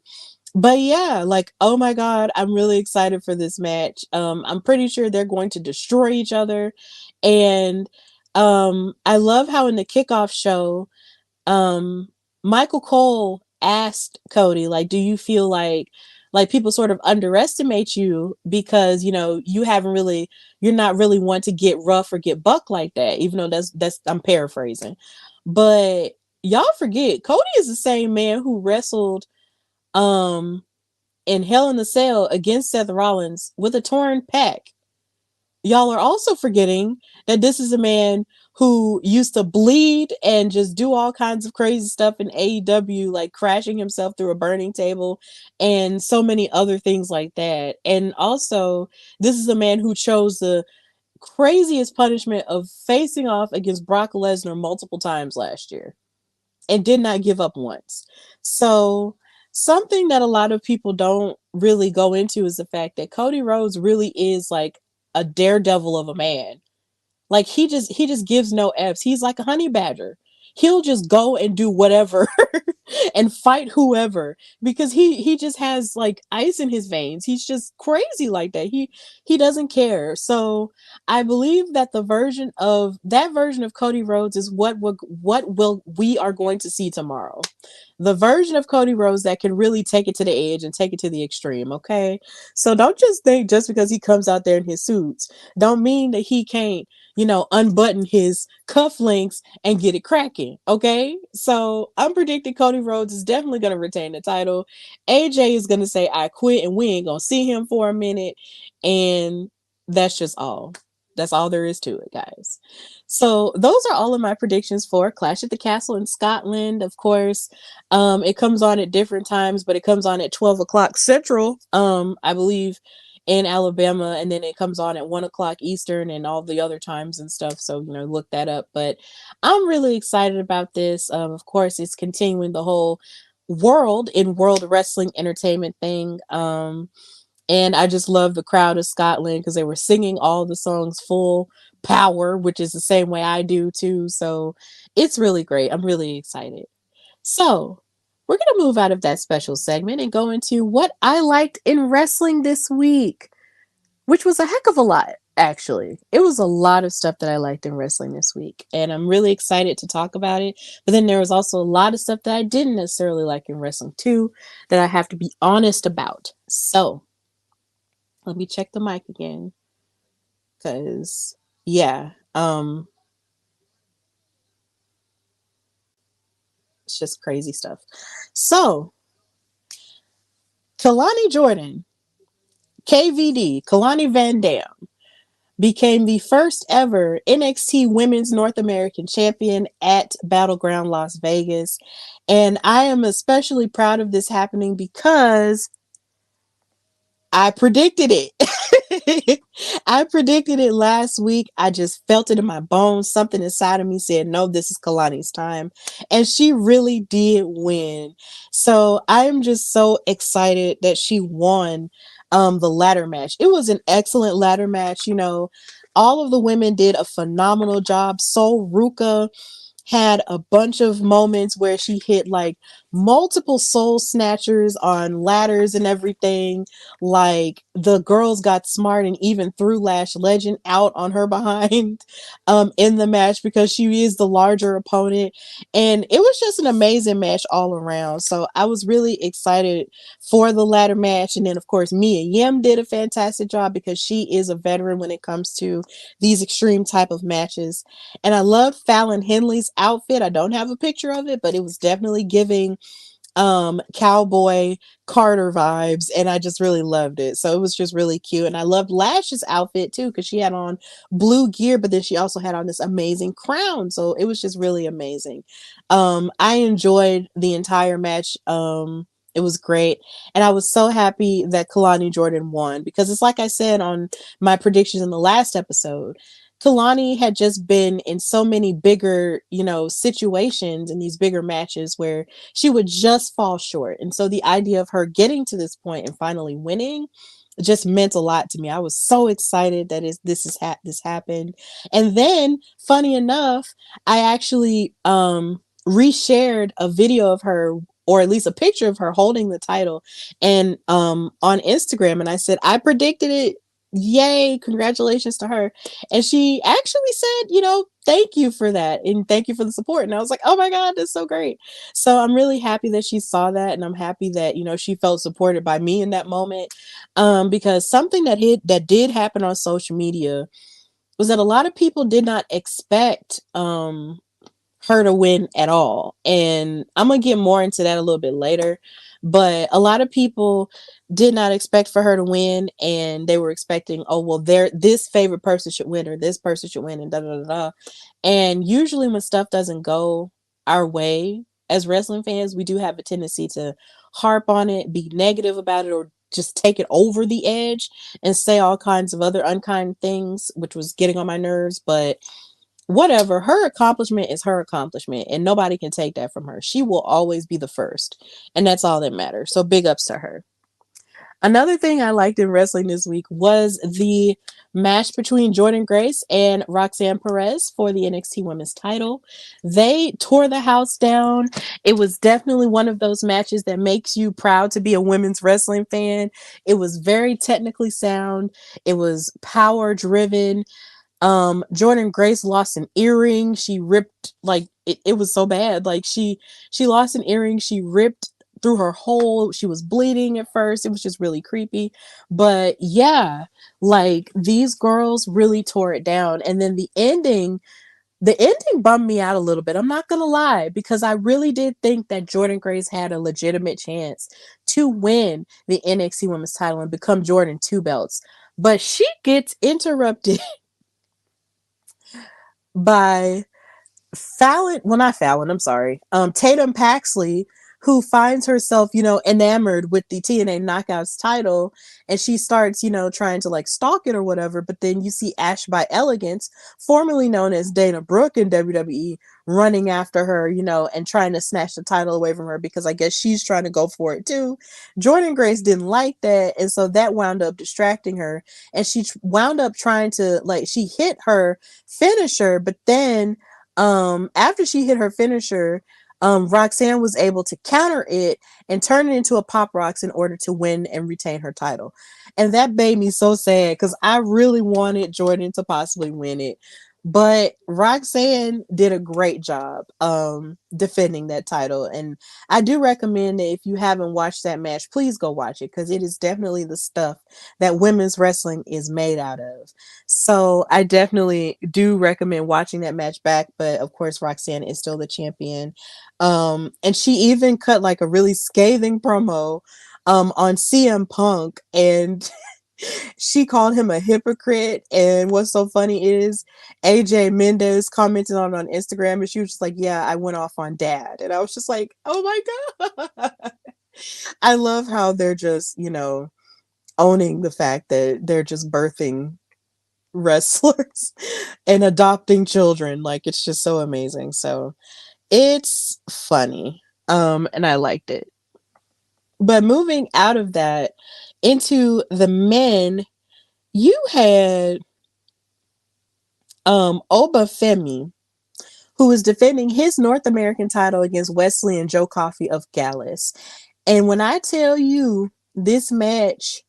But yeah, like, oh my God, I'm really excited for this match. I'm pretty sure they're going to destroy each other. And I love how in the kickoff show, Michael Cole asked Cody, like, do you feel like people sort of underestimate you because, you know, you're not really one to get rough or get buck like that, even though that's I'm paraphrasing. But y'all forget, Cody is the same man who wrestled um in Hell in the Cell against Seth Rollins with a torn pec. Y'all are also forgetting that this is a man who used to bleed and just do all kinds of crazy stuff in AEW, like crashing himself through a burning table and so many other things like that. And also, this is a man who chose the craziest punishment of facing off against Brock Lesnar multiple times last year and did not give up once. So, something that a lot of people don't really go into is the fact that Cody Rhodes really is like a daredevil of a man. Like he just gives no F's. He's like a honey badger. He'll just go and do whatever and fight whoever because he just has like ice in his veins. He's just crazy like that. He doesn't care. So I believe that that version of Cody Rhodes is what we are going to see tomorrow. The version of Cody Rhodes that can really take it to the edge and take it to the extreme, okay? So don't just think just because he comes out there in his suits, don't mean that he can't, you know, unbutton his cufflinks and get it cracking, okay? So I'm predicting Cody Rhodes is definitely going to retain the title. AJ is going to say, I quit, and we ain't going to see him for a minute. And that's just all. That's all there is to it, guys. So those are all of my predictions for Clash at the Castle in Scotland. Of course, it comes on at different times, but it comes on at 12 o'clock Central, I believe, in Alabama, and then it comes on at 1 o'clock Eastern and all the other times and stuff. So, you know, look that up. But I'm really excited about this. Of course, it's continuing the whole world wrestling entertainment thing. And I just love the crowd of Scotland because they were singing all the songs full power, which is the same way I do too. So it's really great. I'm really excited. So we're going to move out of that special segment and go into what I liked in wrestling this week, which was a heck of a lot, actually. It was a lot of stuff that I liked in wrestling this week, and I'm really excited to talk about it. But then there was also a lot of stuff that I didn't necessarily like in wrestling, too, that I have to be honest about. So let me check the mic again. Cause yeah, it's just crazy stuff. So Kalani Jordan, KVD, Kalani Van Dam, became the first ever NXT Women's North American Champion at Battleground Las Vegas. And I am especially proud of this happening because I predicted it. I predicted it last week. I just felt it in my bones. Something inside of me said, no, this is Kalani's time. And she really did win. So I am just so excited that she won the ladder match. It was an excellent ladder match. You know, all of the women did a phenomenal job. So Ruka had a bunch of moments where she hit like multiple soul snatchers on ladders and everything. Like the girls got smart and even threw Lash Legend out on her behind in the match because she is the larger opponent. And it was just an amazing match all around. So I was really excited for the ladder match. And then of course Mia Yim did a fantastic job because she is a veteran when it comes to these extreme type of matches. And I love Fallon Henley's outfit. I don't have a picture of it, but it was definitely giving cowboy Carter vibes, and I just really loved it. So it was just really cute. And I loved Lash's outfit too, because she had on blue gear, but then she also had on this amazing crown. So it was just really amazing. I enjoyed the entire match. It was great. And I was so happy that Kalani Jordan won because it's like I said on my predictions in the last episode. Kalani had just been in so many bigger, you know, situations in these bigger matches where she would just fall short. And so the idea of her getting to this point and finally winning just meant a lot to me. I was so excited that this happened. And then, funny enough, I actually reshared a video of her, or at least a picture of her holding the title, and on Instagram, and I said I predicted it. Yay, congratulations to her. And she actually said, you know, thank you for that and thank you for the support. And I was like, oh my God, that's so great. So I'm really happy that she saw that, and I'm happy that, you know, she felt supported by me in that moment. Because something that did happen on social media was that a lot of people did not expect her to win at all. And I'm going to get more into that a little bit later. But a lot of people did not expect for her to win, and they were expecting, oh, well, this favorite person should win, or this person should win, and da da da da. And usually when stuff doesn't go our way as wrestling fans, we do have a tendency to harp on it, be negative about it, or just take it over the edge and say all kinds of other unkind things, which was getting on my nerves. But whatever, her accomplishment is her accomplishment, and nobody can take that from her. She will always be the first, and that's all that matters. So big ups to her. Another thing I liked in wrestling this week was the match between Jordynne Grace and Roxanne Perez for the NXT Women's title. They tore the house down. It was definitely one of those matches that makes you proud to be a women's wrestling fan. It was very technically sound. It was power driven. Jordynne Grace lost an earring. She ripped, like, it was so bad. Like she lost an earring. She ripped through her hole. She was bleeding at first. It was just really creepy. But yeah, like these girls really tore it down. And then the ending bummed me out a little bit. I'm not gonna lie, because I really did think that Jordynne Grace had a legitimate chance to win the NXT Women's title and become Jordan two belts. But she gets interrupted by not Fallon, I'm sorry. Tatum Paxley, who finds herself, you know, enamored with the TNA Knockouts title, and she starts, you know, trying to like stalk it or whatever. But then you see Ash by Elegance, formerly known as Dana Brooke in WWE, running after her, you know, and trying to snatch the title away from her because I guess she's trying to go for it too. Jordynne Grace didn't like that, and so that wound up distracting her, and she wound up trying to, like, she hit her finisher, but then after she hit her finisher, Roxanne was able to counter it and turn it into a pop rocks in order to win and retain her title. And that made me so sad because I really wanted Jordynne to possibly win it. But Roxanne did a great job defending that title. And I do recommend that if you haven't watched that match, please go watch it, because it is definitely the stuff that women's wrestling is made out of. So I definitely do recommend watching that match back. But of course, Roxanne is still the champion. And she even cut like a really scathing promo on CM Punk, and she called him a hypocrite. And what's so funny is AJ Mendez commented on Instagram, and she was just like, yeah, I went off on dad. And I was just like, oh my God. I love how they're just, owning the fact that they're just birthing wrestlers and adopting children. Like, it's just so amazing. So it's funny. And I liked it. But moving out of that into the men, you had Oba Femi, who is defending his North American title against Wesley and Joe Coffey of Gallus. And when I tell you, this match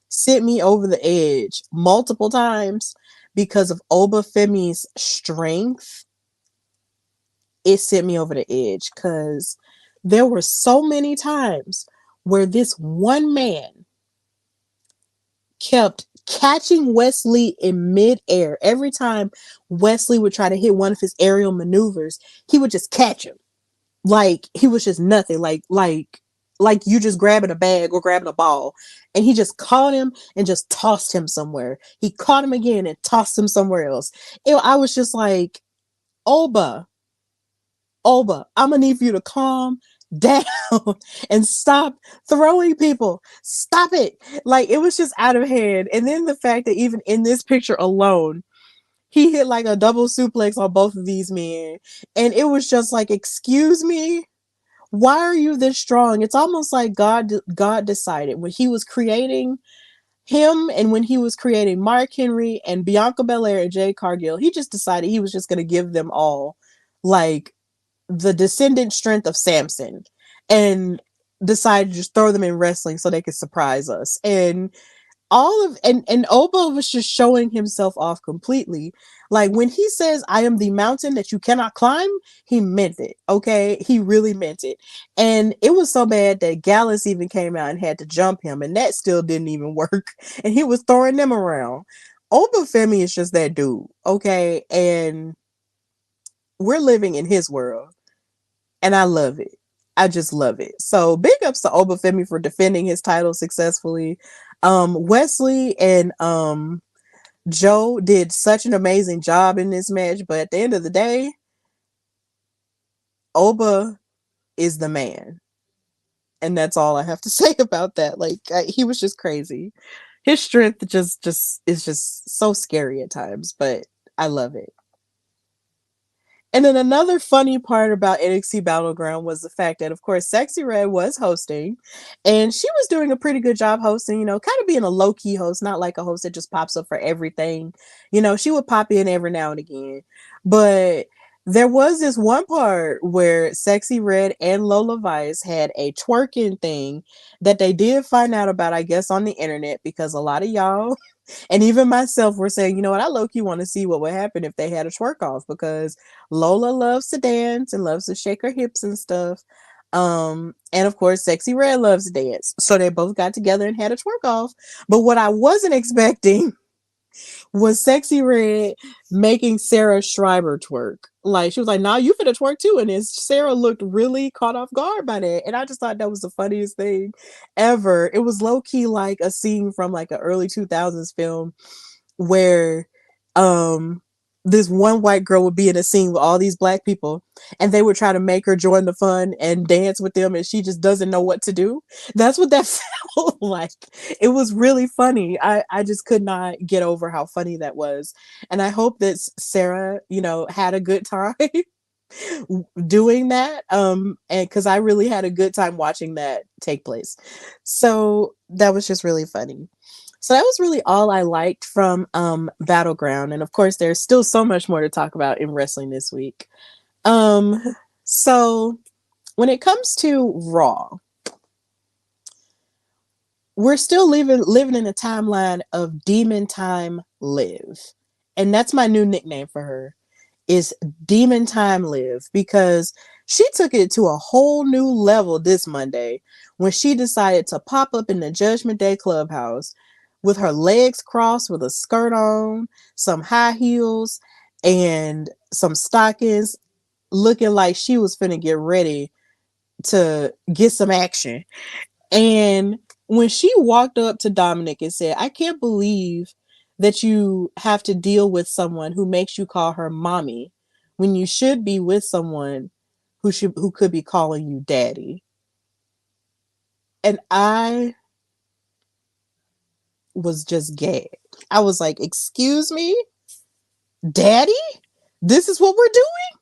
sent me over the edge multiple times because of Oba Femi's strength. It sent me over the edge because there were so many times where this one man kept catching Wesley in midair. Every time Wesley would try to hit one of his aerial maneuvers, he would just catch him. Like he was just nothing. Like you just grabbing a bag or grabbing a ball. And he just caught him and just tossed him somewhere. He caught him again and tossed him somewhere else. I was just like, Oba, I'm gonna need for you to calm down and stop throwing people. Stop it. Like, it was just out of hand. And then the fact that even in this picture alone, he hit like a double suplex on both of these men. And it was just like, excuse me, why are you this strong? It's almost like God decided when he was creating him and when he was creating Mark Henry and Bianca Belair and Jade Cargill, he just decided he was just going to give them all like the descendant strength of Samson, and decided to just throw them in wrestling so they could surprise us. And Oba was just showing himself off completely. Like when he says, I am the mountain that you cannot climb, he meant it. Okay. He really meant it. And it was so bad that Gallus even came out and had to jump him, and that still didn't even work. And he was throwing them around. Oba Femi is just that dude. Okay. And we're living in his world. And I love it. I just love it. So big ups to Oba Femi for defending his title successfully. Wesley and Joe did such an amazing job in this match, but at the end of the day, Oba is the man. And that's all I have to say about that. Like, he was just crazy. His strength just is just so scary at times, but I love it. And then another funny part about NXT Battleground was the fact that, of course, Sexy Red was hosting, and she was doing a pretty good job hosting, kind of being a low-key host, not like a host that just pops up for everything. She would pop in every now and again. But there was this one part where Sexy Red and Lola Vice had a twerking thing that they did find out about, I guess, on the internet, because a lot of y'all and even myself were saying, you know what, I low-key want to see what would happen if they had a twerk off, because Lola loves to dance and loves to shake her hips and stuff. And of course, Sexy Red loves to dance. So they both got together and had a twerk off. But what I wasn't expecting was Sexy Red making Sarah Schreiber twerk. Like, she was like, nah, you finna twerk too. And then Sarah looked really caught off guard by that. And I just thought that was the funniest thing ever. It was low-key like a scene from like an early 2000s film where this one white girl would be in a scene with all these black people, and they would try to make her join the fun and dance with them, and she just doesn't know what to do. That's what that felt like. It was really funny. I just could not get over how funny that was. And I hope that Sarah, had a good time doing that. And because I really had a good time watching that take place. So that was just really funny. So that was really all I liked from Battleground. And of course, there's still so much more to talk about in wrestling this week. So when it comes to Raw, we're still living in a timeline of Demon Time Live. and that's my new nickname for her, is Demon Time Liv, because she took it to a whole new level this Monday when she decided to pop up in the Judgment Day clubhouse with her legs crossed, with a skirt on, some high heels, and some stockings, looking like she was finna get ready to get some action. And when she walked up to Dominic and said, I can't believe that you have to deal with someone who makes you call her mommy when you should be with someone who could be calling you daddy. And I was just gagged. I was like, excuse me, daddy? This is what we're doing?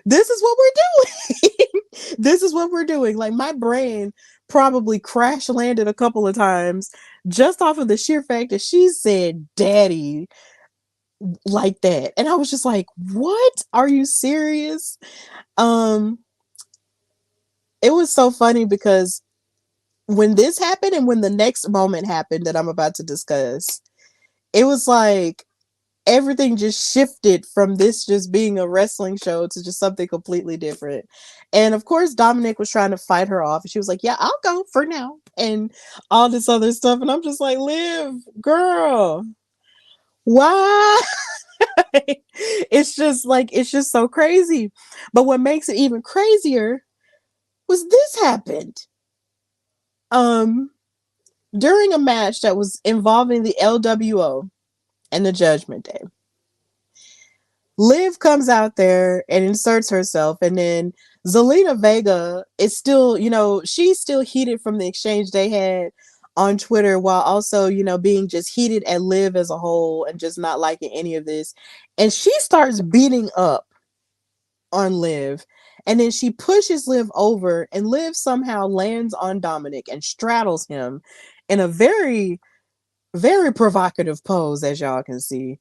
This is what we're doing. This is what we're doing. Like, my brain probably crash landed a couple of times just off of the sheer fact that she said daddy like that. And I was just like, what? Are you serious? Um, it was so funny because when this happened and when the next moment happened that I'm about to discuss, it was like everything just shifted from this just being a wrestling show to just something completely different. And of course, Dominic was trying to fight her off. And she was like, yeah, I'll go for now. And all this other stuff. And I'm just like, Liv, girl, why? It's just so crazy. But what makes it even crazier was this happened. During a match that was involving the LWO and the Judgment Day, Liv comes out there and inserts herself, and then Zelina Vega is still, she's still heated from the exchange they had on Twitter, while also, being just heated at Liv as a whole and just not liking any of this. And she starts beating up on Liv, and then she pushes Liv over, and Liv somehow lands on Dominic and straddles him in a very, very provocative pose, as y'all can see.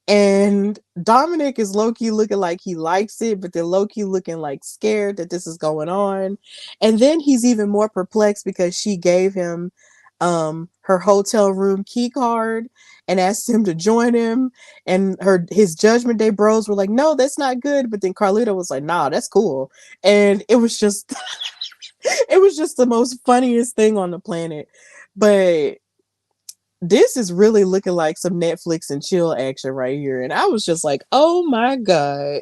And Dominic is low-key looking like he likes it, but then low-key looking like scared that this is going on. And then he's even more perplexed because she gave him her hotel room key card and asked him to join him. And his Judgment Day bros were like, no, that's not good. But then Carlito was like, nah, that's cool. And it was just it was just the most funniest thing on the planet. But this is really looking like some Netflix and chill action right here. And I was just like, oh my God,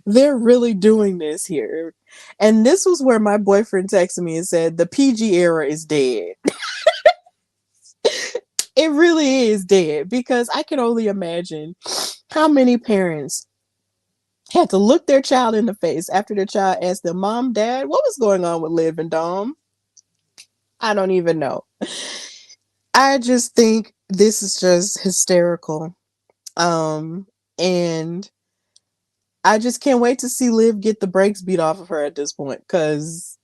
they're really doing this here. And this was where my boyfriend texted me and said, the PG era is dead. It really is dead, because I can only imagine how many parents had to look their child in the face after their child asked them, Mom, Dad, what was going on with Liv and Dom? I don't even know. I just think this is just hysterical. And I just can't wait to see Liv get the brakes beat off of her at this point, because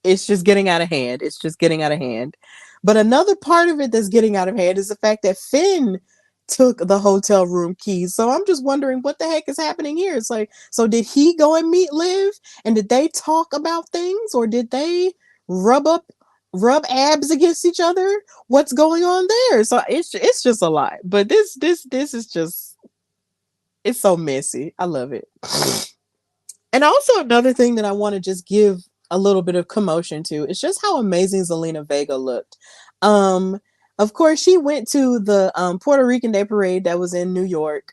it's just getting out of hand. It's just getting out of hand. But another part of it that's getting out of hand is the fact that Finn took the hotel room keys. So I'm just wondering what the heck is happening here. It's like, so did he go and meet Liv, and did they talk about things, or did they rub abs against each other? What's going on there? So it's just a lot. But this is just, it's so messy. I love it. And also another thing that I want to just give a little bit of commotion to is just how amazing Zelina Vega looked. Of course, she went to the Puerto Rican Day Parade that was in New York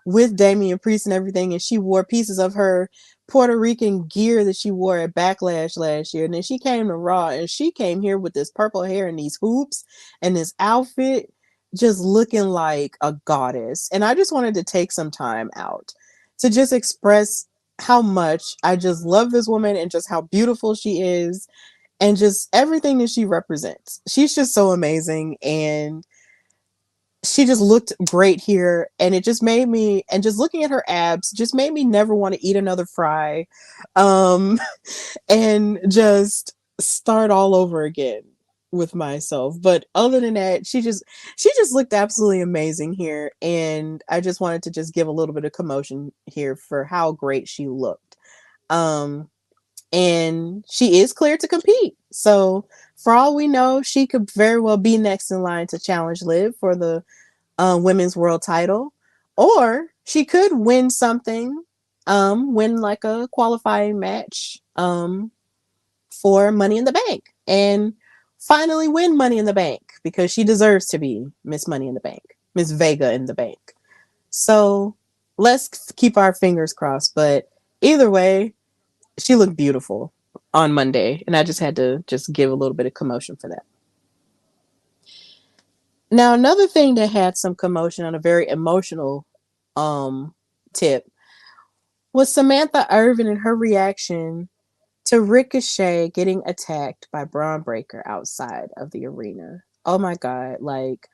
with Damian Priest and everything, and she wore pieces of her Puerto Rican gear that she wore at Backlash last year. And then she came to Raw, and she came here with this purple hair and these hoops and this outfit, just looking like a goddess. And I just wanted to take some time out to just express how much I just love this woman and just how beautiful she is and just everything that she represents. She's just so amazing, and she just looked great here, and it just made me, and just looking at her abs just made me never want to eat another fry, and just start all over again with myself. But other than that, she just looked absolutely amazing here, and I just wanted to just give a little bit of commotion here for how great she looked. And she is cleared to compete, so for all we know, she could very well be next in line to challenge Liv for the women's world title, or she could win something, win like a qualifying match, for Money in the Bank, and finally win Money in the Bank because she deserves to be Miss Money in the Bank, Miss Vega in the Bank. So let's keep our fingers crossed. But either way, she looked beautiful on Monday, and I just had to just give a little bit of commotion for that. Now, another thing that had some commotion on a very emotional um tip was Samantha Irvin and her reaction to Ricochet getting attacked by Braun Breaker outside of the arena. Oh my god, like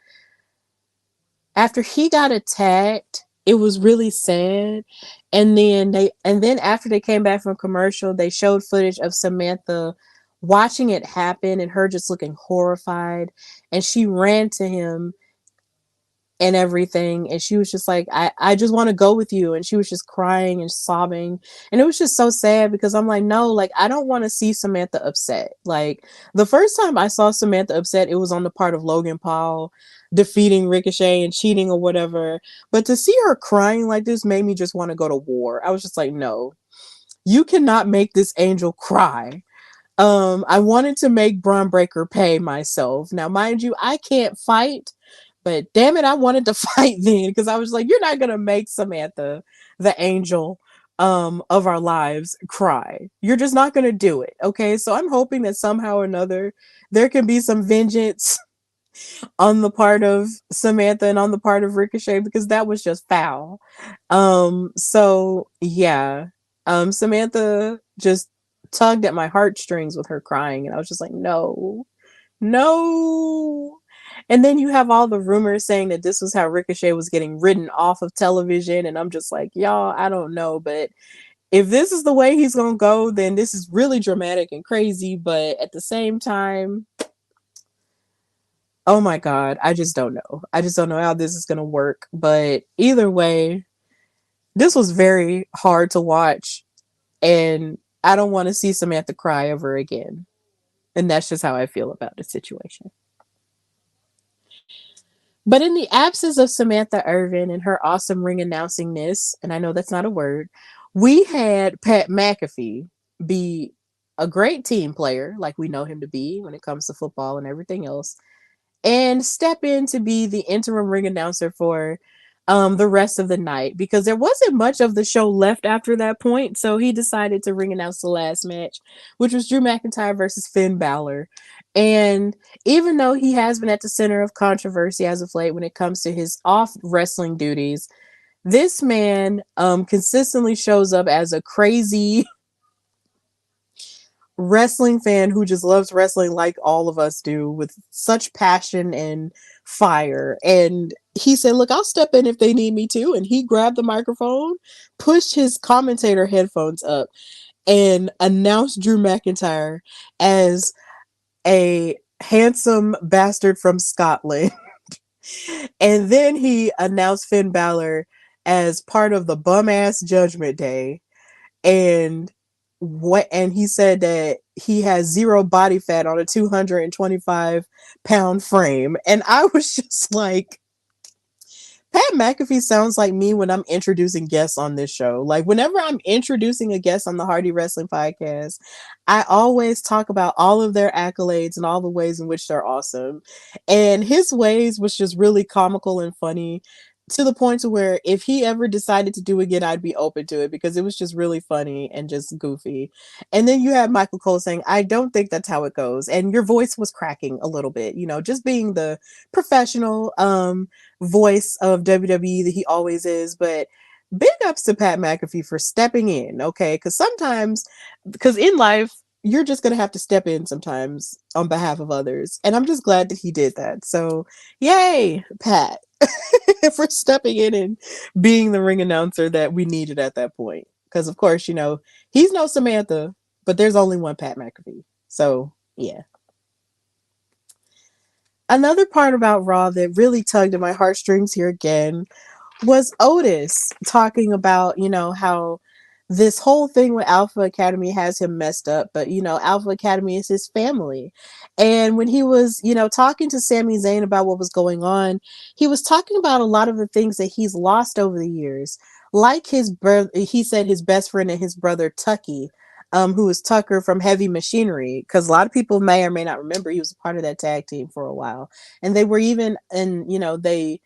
after he got attacked, it was really sad. And then after they came back from commercial, they showed footage of Samantha watching it happen and her just looking horrified, and she ran to him and everything, and she was just like, I just want to go with you, and she was just crying and sobbing, and it was just so sad because I'm like, no, like I don't want to see Samantha upset. Like the first time I saw Samantha upset, it was on the part of Logan Paul defeating Ricochet and cheating or whatever, but to see her crying like this made me just want to go to war. I was just like, no, you cannot make this angel cry. I wanted to make Braun Breaker pay myself. Now, mind you, I can't fight, but damn it, I wanted to fight then because I was like, you're not gonna make Samantha, the angel of our lives, cry. You're just not gonna do it. Okay. So I'm hoping that somehow or another there can be some vengeance on the part of Samantha and on the part of Ricochet because that was just foul. So yeah. Samantha just tugged at my heartstrings with her crying, and I was just like, no, no. And then you have all the rumors saying that this was how Ricochet was getting ridden off of television, and I'm just like, y'all, I don't know, but if this is the way he's gonna go, then this is really dramatic and crazy. But at the same time, oh my god, I just don't know. I just don't know how this is gonna work. But either way, this was very hard to watch, and I don't want to see Samantha cry ever again. And that's just how I feel about the situation. But in the absence of Samantha Irvin and her awesome ring announcingness, and I know that's not a word, we had Pat McAfee be a great team player, like we know him to be when it comes to football and everything else, and step in to be the interim ring announcer for the rest of the night because there wasn't much of the show left after that point. So he decided to ring announce the last match, which was Drew McIntyre versus Finn Balor. And even though he has been at the center of controversy as of late when it comes to his off wrestling duties, this man consistently shows up as a crazy wrestling fan who just loves wrestling like all of us do with such passion and fire. And he said, look, I'll step in if they need me to. And he grabbed the microphone, pushed his commentator headphones up, and announced Drew McIntyre as a handsome bastard from Scotland. And then he announced Finn Balor as part of the bum ass Judgment Day. And he said that he has zero body fat on a 225-pound frame. And I was just like, Pat McAfee sounds like me when I'm introducing guests on this show. Like whenever I'm introducing a guest on the Hardy Wrestling Podcast, I always talk about all of their accolades and all the ways in which they're awesome. And his ways was just really comical and funny to the point to where if he ever decided to do it again, I'd be open to it because it was just really funny and just goofy. And then you have Michael Cole saying, I don't think that's how it goes. And your voice was cracking a little bit, you know, just being the professional voice of WWE that he always is. But big ups to Pat McAfee for stepping in, okay? Because in life, you're just going to have to step in sometimes on behalf of others. And I'm just glad that he did that. So, yay, Pat, for stepping in and being the ring announcer that we needed at that point. Because, of course, you know, he's no Samantha, but there's only one Pat McAfee. So, yeah. Another part about Raw that really tugged at my heartstrings here again was Otis talking about, you know, how this whole thing with Alpha Academy has him messed up, but you know, Alpha Academy is his family. And when he was, you know, talking to Sami Zayn about what was going on, he was talking about a lot of the things that he's lost over the years. Like his brother, he said his best friend and his brother Tucky, who was Tucker from Heavy Machinery, because a lot of people may or may not remember he was a part of that tag team for a while. And they were even in, you know, they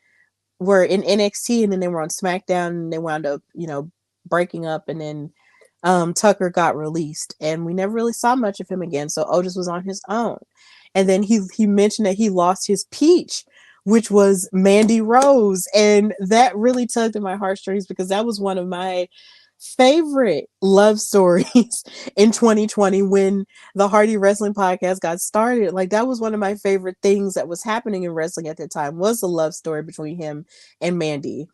were in NXT and then they were on SmackDown and they wound up, you know, breaking up, and then Tucker got released and we never really saw much of him again. So Otis was on his own. And then he mentioned that he lost his peach, which was Mandy Rose. And that really tugged at my heartstrings because that was one of my favorite love stories in 2020 when the Hardy Wrestling Podcast got started. Like that was one of my favorite things that was happening in wrestling at the time, was the love story between him and Mandy.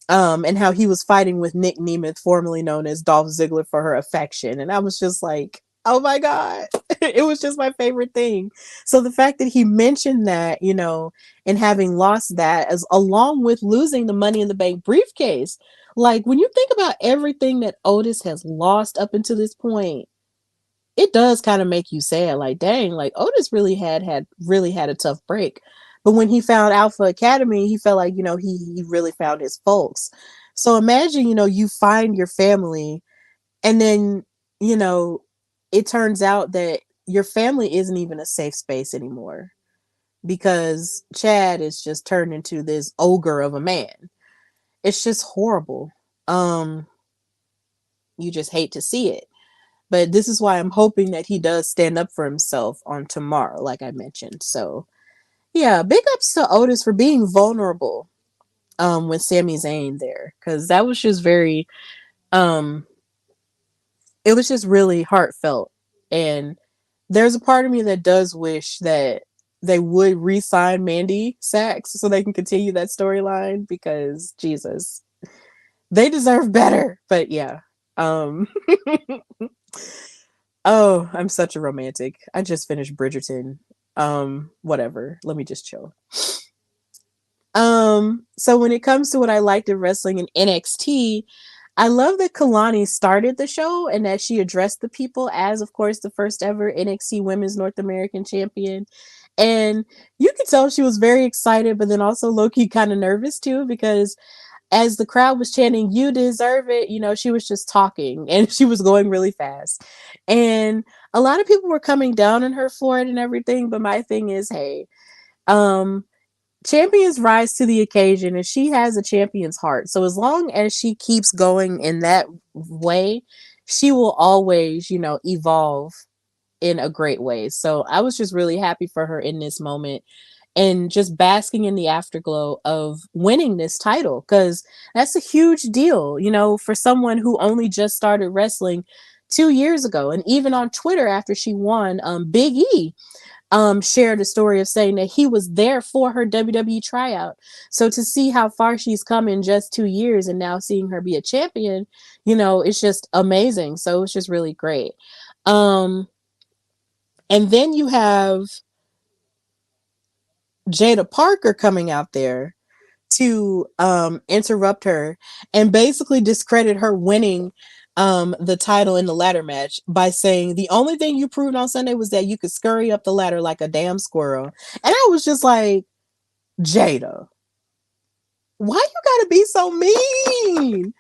And how he was fighting with Nick Nemeth, formerly known as Dolph Ziggler, for her affection. And I was just like, oh my God, it was just my favorite thing. So the fact that he mentioned that, you know, and having lost that as along with losing the Money in the Bank briefcase, like when you think about everything that Otis has lost up until this point, it does kind of make you sad. Like, dang, like Otis really had a tough break. But when he found Alpha Academy, he felt like, you know, he really found his folks. So imagine, you know, you find your family and then, you know, it turns out that your family isn't even a safe space anymore because Chad is just turned into this ogre of a man. It's just horrible. Um, you just hate to see it. But this is why I'm hoping that he does stand up for himself on tomorrow, like I mentioned. So yeah, big ups to Otis for being vulnerable with Sami Zayn there. Cause that was just very um it was just really heartfelt. And there's a part of me that does wish that they would re-sign Mandy Sachs so they can continue that storyline because Jesus, they deserve better. But yeah. Um Oh, I'm such a romantic. I just finished Bridgerton. Whatever. Let me just chill. So when it comes to what I liked in wrestling in NXT, I love that Kalani started the show and that she addressed the people as, of course, the first ever NXT Women's North American Champion. And you could tell she was very excited, but then also low-key kind of nervous too, because as the crowd was chanting, "You deserve it," you know, she was just talking and she was going really fast. And a lot of people were coming down on her for it and everything. But my thing is, hey, um, champions rise to the occasion and she has a champion's heart. So as long as she keeps going in that way, she will always, you know, evolve in a great way. So I was just really happy for her in this moment and just basking in the afterglow of winning this title because that's a huge deal, you know, for someone who only just started wrestling 2 years ago. And even on Twitter after she won, Big E shared a story of saying that he was there for her WWE tryout. So to see how far she's come in just 2 years and now seeing her be a champion, you know, it's just amazing. So it's just really great. Um, and then you have Jada Parker coming out there to interrupt her and basically discredit her winning the title in the ladder match by saying the only thing you proved on Sunday was that you could scurry up the ladder like a damn squirrel. And I was just like, Jada, why you gotta be so mean?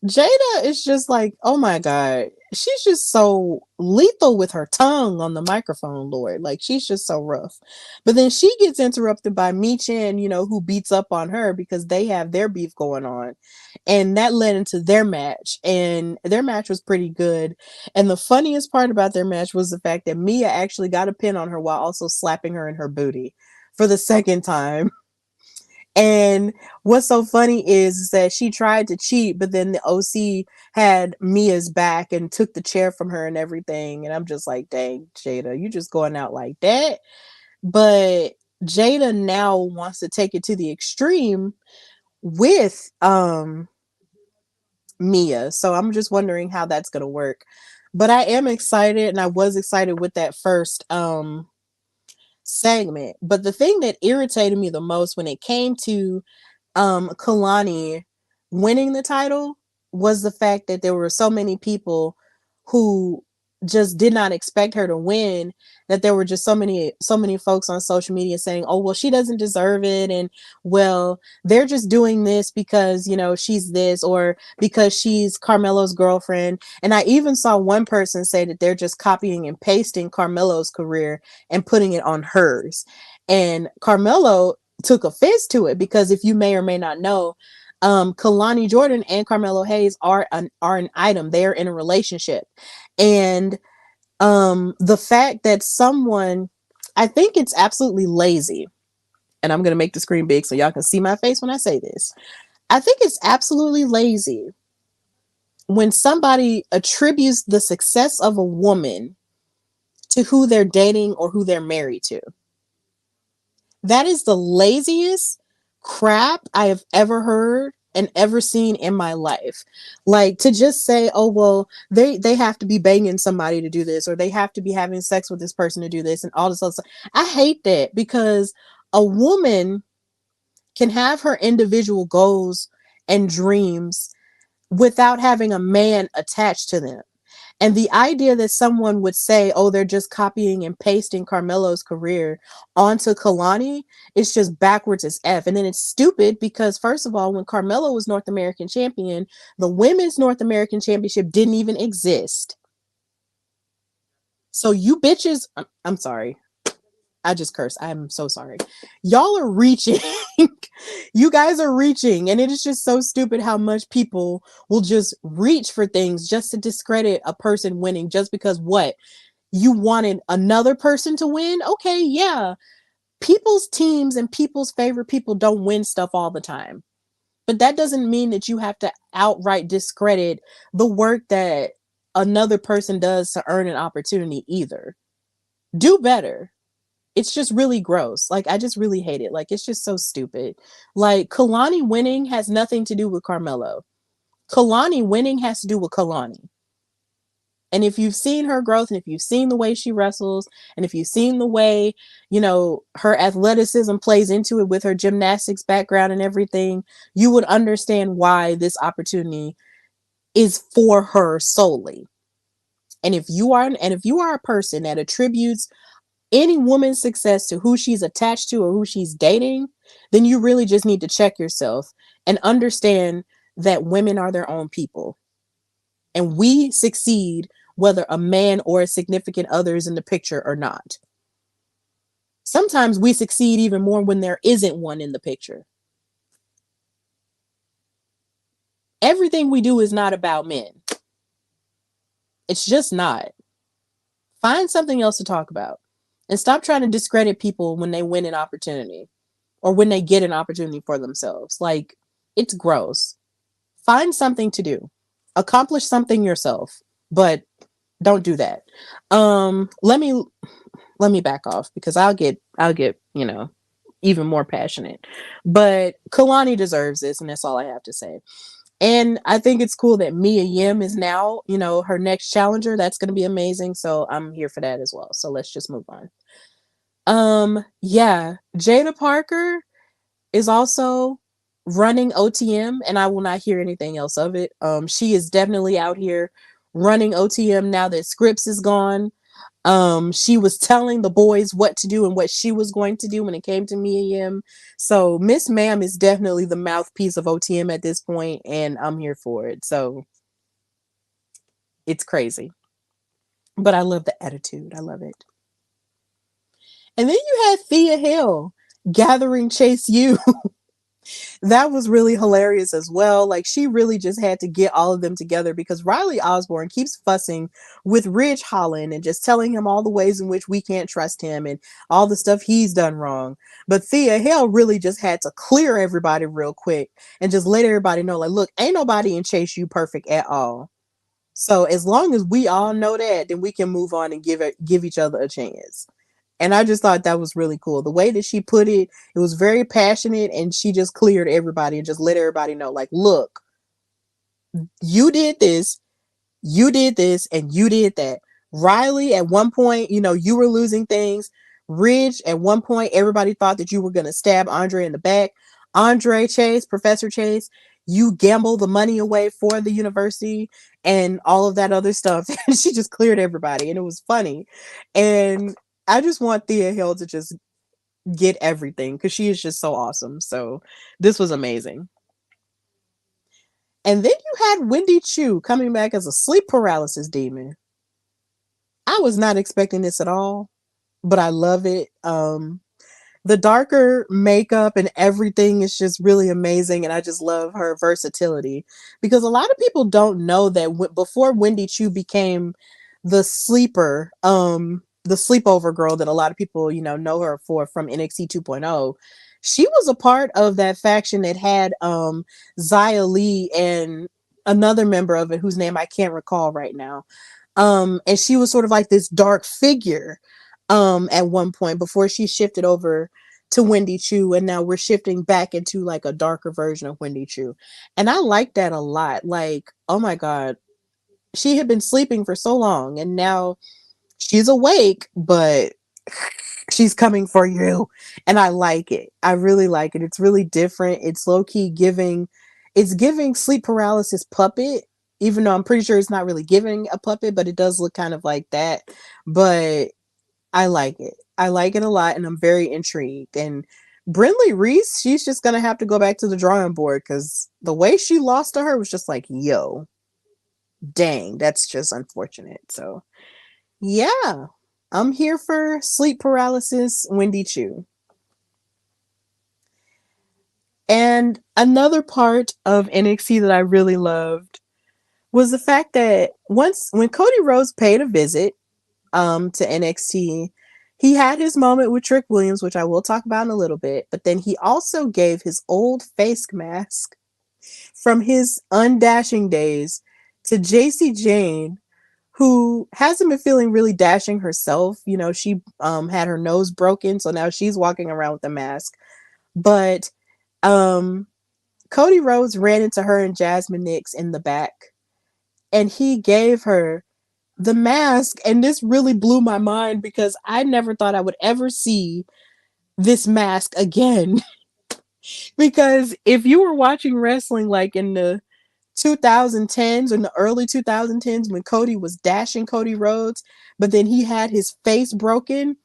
Jada is just like, oh my God, she's just so lethal with her tongue on the microphone, Lord. Like, she's just so rough. But then she gets interrupted by Michin, you know, who beats up on her because they have their beef going on. And that led into their match. And their match was pretty good. And the funniest part about their match was the fact that Mia actually got a pin on her while also slapping her in her booty for the second time. And what's so funny is that she tried to cheat, but then the OC had Mia's back and took the chair from her and everything. And I'm just like, dang, Jada, you just going out like that. But Jada now wants to take it to the extreme with Mia. So I'm just wondering how that's gonna work. But I am excited, and I was excited with that first segment. But the thing that irritated me the most when it came to Kalani winning the title was the fact that there were so many people who just did not expect her to win, that there were just so many folks on social media saying, oh, well, she doesn't deserve it, and well, they're just doing this because, you know, she's this, or because she's Carmelo's girlfriend. And I even saw one person say that they're just copying and pasting Carmelo's career and putting it on hers. And Carmelo took offense to it, because if you may or may not know, Kalani Jordan and Carmelo Hayes are an item. They are in a relationship. And the fact that someone, I think it's absolutely lazy, and I'm going to make the screen big so y'all can see my face when I say this. I think it's absolutely lazy when somebody attributes the success of a woman to who they're dating or who they're married to. That is the laziest crap I have ever heard and ever seen in my life. Like, to just say, oh, well, they have to be banging somebody to do this, or they have to be having sex with this person to do this, and all this other stuff. I hate that, because a woman can have her individual goals and dreams without having a man attached to them. And the idea that someone would say, oh, they're just copying and pasting Carmelo's career onto Kalani is just backwards as F. And then it's stupid because, first of all, when Carmelo was North American champion, the women's North American championship didn't even exist. So you bitches, I'm sorry. I just cursed. I'm so sorry. Y'all are reaching. You guys are reaching. And it is just so stupid how much people will just reach for things just to discredit a person winning, just because what? You wanted another person to win? Okay, yeah. People's teams and people's favorite people don't win stuff all the time. But that doesn't mean that you have to outright discredit the work that another person does to earn an opportunity either. Do better. It's just really gross. Like, I just really hate it. Like, it's just so stupid. Like, Kalani winning has nothing to do with Carmelo. Kalani winning has to do with Kalani. And if you've seen her growth, and if you've seen the way she wrestles, and if you've seen the way, you know, her athleticism plays into it with her gymnastics background and everything, you would understand why this opportunity is for her solely. And if you are a person that attributes any woman's success to who she's attached to or who she's dating, then you really just need to check yourself and understand that women are their own people. And we succeed whether a man or a significant other is in the picture or not. Sometimes we succeed even more when there isn't one in the picture. Everything we do is not about men. It's just not. Find something else to talk about. And stop trying to discredit people when they win an opportunity or when they get an opportunity for themselves. Like, it's gross. Find something to do. Accomplish something yourself, but don't do that. Let me back off, because I'll get, you know, even more passionate. But Kalani deserves this, and that's all I have to say. And I think it's cool that Mia Yim is now, you know, her next challenger. That's going to be amazing. So I'm here for that as well. So let's just move on. Yeah, Jada Parker is also running OTM, and I will not hear anything else of it. She is definitely out here running OTM now that Scripps is gone. She was telling the boys what to do and what she was going to do when it came to Mia Yim. So Miss Ma'am is definitely the mouthpiece of OTM at this point, and I'm here for it. So it's crazy. But I love the attitude. I love it. And then you had Thea Hill gathering Chase U. That was really hilarious as well. Like, she really just had to get all of them together, because Riley Osborne keeps fussing with Ridge Holland and just telling him all the ways in which we can't trust him and all the stuff he's done wrong. But Thea Hill really just had to clear everybody real quick and just let everybody know, like, look, ain't nobody in Chase U perfect at all. So as long as we all know that, then we can move on and give each other a chance. And I just thought that was really cool. The way that she put it, it was very passionate, and she just cleared everybody and just let everybody know, like, look, you did this, and you did that. Riley, at one point, you know, you were losing things. Ridge, at one point, everybody thought that you were going to stab Andre in the back. Andre Chase, Professor Chase, you gamble the money away for the university and all of that other stuff. And she just cleared everybody, and it was funny. And I just want Thea Hill to just get everything because she is just so awesome. So this was amazing. And then you had Wendy Chu coming back as a sleep paralysis demon. I was not expecting this at all, but I love it. The darker makeup and everything is just really amazing, and I just love her versatility because a lot of people don't know that before Wendy Chu became the sleeper, the sleepover girl that a lot of people know her for from NXT 2.0. She was a part of that faction that had Xia Li and another member of it whose name I can't recall right now. And she was sort of like this dark figure at one point before she shifted over to Wendy Chu, and now we're shifting back into like a darker version of Wendy Chu. And I like that a lot. Like, oh my God, she had been sleeping for so long and now she's awake, but she's coming for you. And I like it. I really like it. It's really different. It's low-key giving sleep paralysis puppet, even though I'm pretty sure it's not really giving a puppet, but it does look kind of like that. But I like it. I like it a lot, and I'm very intrigued. And Brinley Reese, she's just gonna have to go back to the drawing board because the way she lost to her was just like, yo, dang, that's just unfortunate. So yeah, I'm here for sleep paralysis, Wendy Chu. And another part of NXT that I really loved was the fact that when Cody Rhodes paid a visit to NXT, he had his moment with Trick Williams, which I will talk about in a little bit, but then he also gave his old face mask from his undashing days to JC Jane, who hasn't been feeling really dashing herself. She had her nose broken, so now she's walking around with a mask. But Cody Rhodes ran into her and Jasmine Nix in the back, and he gave her the mask, and this really blew my mind because I never thought I would ever see this mask again. Because if you were watching wrestling like in the 2010s or in the early 2010s when Cody was dashing Cody Rhodes, but then he had his face broken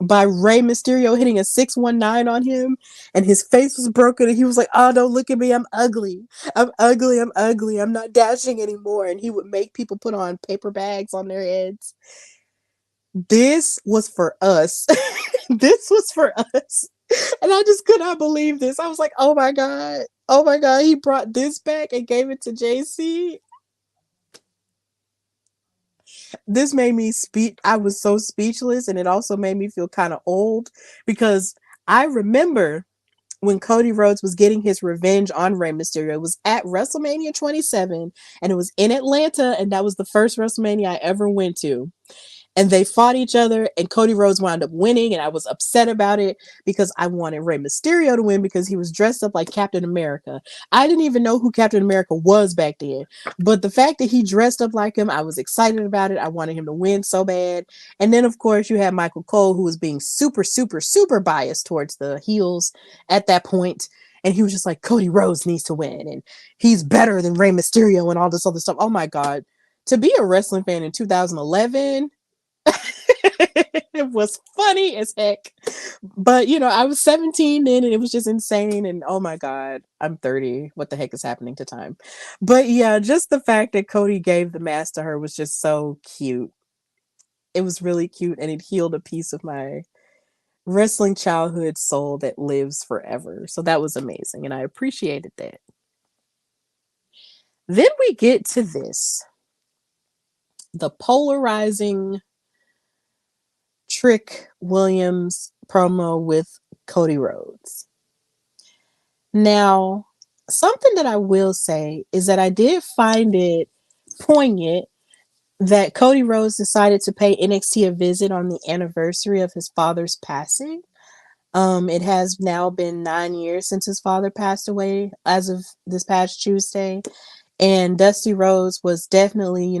by Rey Mysterio hitting a 619 on him, and his face was broken, and he was like, oh, don't look at me, I'm ugly, I'm not dashing anymore. And he would make people put on paper bags on their heads. This was for us. This was for us. And I just could not believe this. I was like, oh my God, he brought this back and gave it to JC. This made me speak. I was so speechless, and it also made me feel kind of old because I remember when Cody Rhodes was getting his revenge on Rey Mysterio. It was at WrestleMania 27, and it was in Atlanta, and that was the first WrestleMania I ever went to. And they fought each other, and Cody Rhodes wound up winning, and I was upset about it because I wanted Rey Mysterio to win because he was dressed up like Captain America. I didn't even know who Captain America was back then, but the fact that he dressed up like him, I was excited about it. I wanted him to win so bad. And then, of course, you had Michael Cole, who was being super, super, super biased towards the heels at that point. And he was just like, Cody Rhodes needs to win, and he's better than Rey Mysterio and all this other stuff. Oh my God. To be a wrestling fan in 2011, it was funny as heck. But I was 17 then, and it was just insane. And oh my God, I'm 30. What the heck is happening to time? But yeah, just the fact that Cody gave the mask to her was just so cute. It was really cute, and it healed a piece of my wrestling childhood soul that lives forever. So that was amazing, and I appreciated that. Then we get to this, the polarizing Trick Williams promo with Cody Rhodes. Now, something that I will say is that I did find it poignant that Cody Rhodes decided to pay NXT a visit on the anniversary of his father's passing. It has now been 9 years since his father passed away as of this past Tuesday. And Dusty Rhodes was definitely,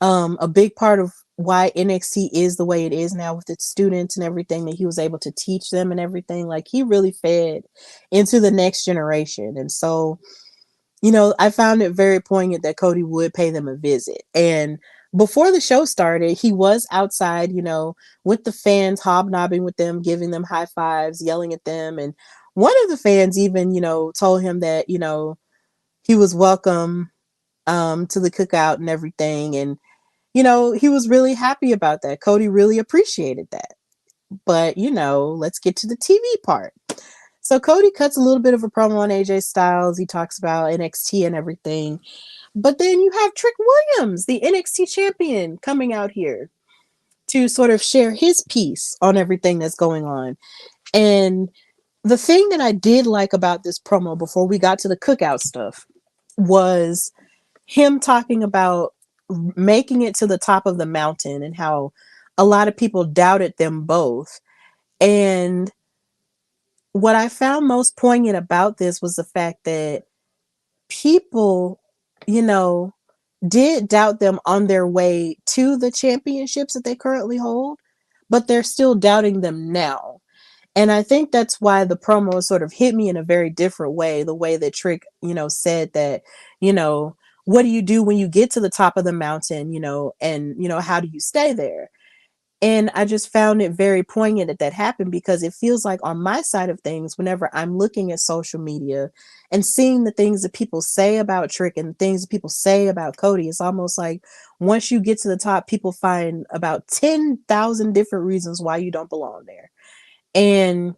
a big part of why NXT is the way it is now with its students and everything that he was able to teach them and everything. Like, he really fed into the next generation. And so I found it very poignant that Cody would pay them a visit. And before the show started, he was outside, with the fans, hobnobbing with them, giving them high fives, yelling at them. And one of the fans even, told him that, he was welcome to the cookout and everything. And, he was really happy about that. Cody really appreciated that. But, let's get to the TV part. So Cody cuts a little bit of a promo on AJ Styles. He talks about NXT and everything. But then you have Trick Williams, the NXT champion, coming out here to sort of share his piece on everything that's going on. And the thing that I did like about this promo before we got to the cookout stuff was him talking about making it to the top of the mountain and how a lot of people doubted them both. And what I found most poignant about this was the fact that people, did doubt them on their way to the championships that they currently hold, but they're still doubting them now. And I think that's why the promo sort of hit me in a very different way. The way that Trick, said that, what do you do when you get to the top of the mountain, and, how do you stay there? And I just found it very poignant that happened, because it feels like on my side of things, whenever I'm looking at social media and seeing the things that people say about Trick and things that people say about Cody, it's almost like once you get to the top, people find about 10,000 different reasons why you don't belong there. And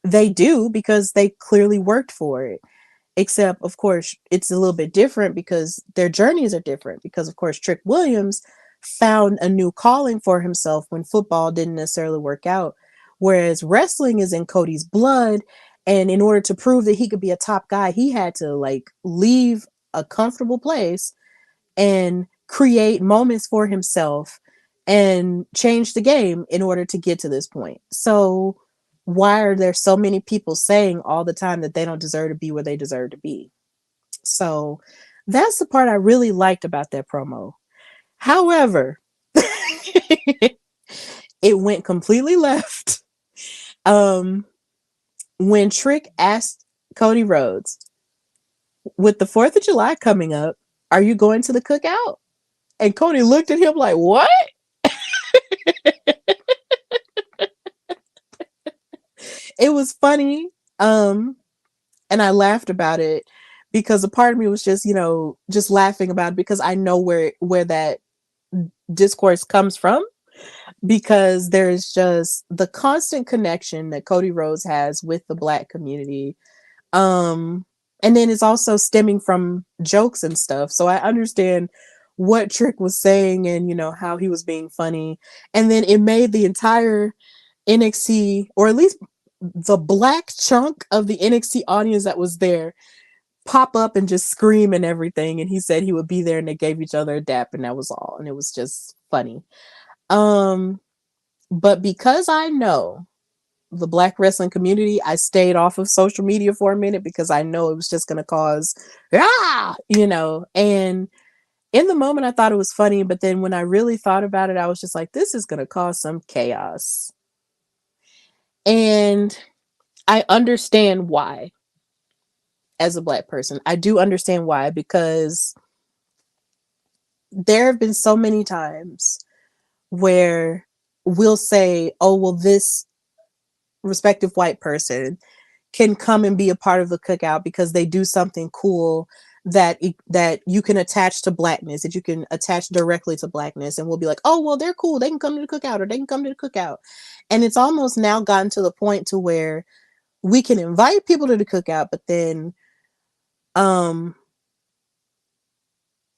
they do, because they clearly worked for it. Except, of course, it's a little bit different because their journeys are different. Because, of course, Trick Williams found a new calling for himself when football didn't necessarily work out. Whereas wrestling is in Cody's blood. And in order to prove that he could be a top guy, he had to leave a comfortable place and create moments for himself and change the game in order to get to this point. So why are there so many people saying all the time that they don't deserve to be where they deserve to be? So that's the part I really liked about that promo. However, it went completely left. When Trick asked Cody Rhodes, with the 4th of July coming up, are you going to the cookout? And Cody looked at him like, what? It was funny. And I laughed about it because a part of me was just, just laughing about it because I know where that discourse comes from, because there's just the constant connection that Cody Rhodes has with the Black community. And then it's also stemming from jokes and stuff. So I understand what Trick was saying and, how he was being funny. And then it made the entire NXT, or at least the Black chunk of the NXT audience that was there, pop up and just scream and everything. And he said he would be there, and they gave each other a dap, and that was all. And it was just funny. But because I know the Black wrestling community, I stayed off of social media for a minute because I know it was just going to cause, and in the moment I thought it was funny, but then when I really thought about it, I was just like, this is going to cause some chaos. And I understand why. As a Black person, I do understand why, because there have been so many times where we'll say, oh, well, this respective white person can come and be a part of the cookout because they do something cool that you can attach to Blackness, that you can attach directly to Blackness. And we'll be like, oh, well, they're cool, they can come to the cookout, or they can come to the cookout. And it's almost now gotten to the point to where we can invite people to the cookout, but then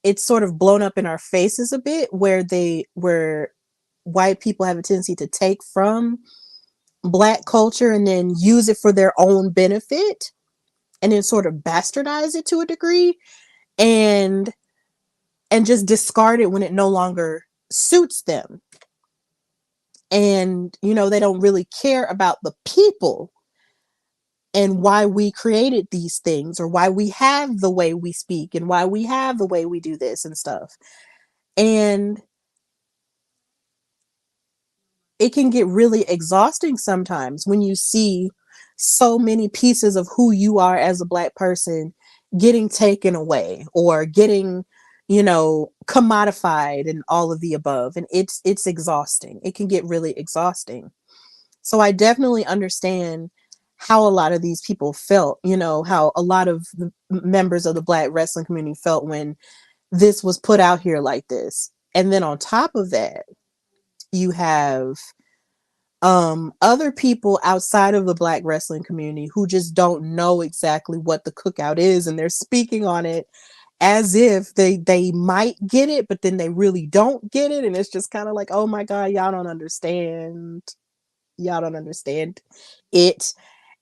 it's sort of blown up in our faces a bit, where white people have a tendency to take from Black culture and then use it for their own benefit, and then sort of bastardize it to a degree, and just discard it when it no longer suits them. And they don't really care about the people and why we created these things, or why we have the way we speak, and why we have the way we do this and stuff. And it can get really exhausting sometimes when you see so many pieces of who you are as a Black person getting taken away or getting, you know, commodified and all of the above. And it's exhausting. It can get really exhausting. So I definitely understand how a lot of these people felt, you know, how a lot of the members of the Black wrestling community felt when this was put out here like this. And then on top of that, you have other people outside of the Black wrestling community who just don't know exactly what the cookout is, and they're speaking on it as if they might get it, but then they really don't get it. And it's just kind of like, oh my God, y'all don't understand. Y'all don't understand it.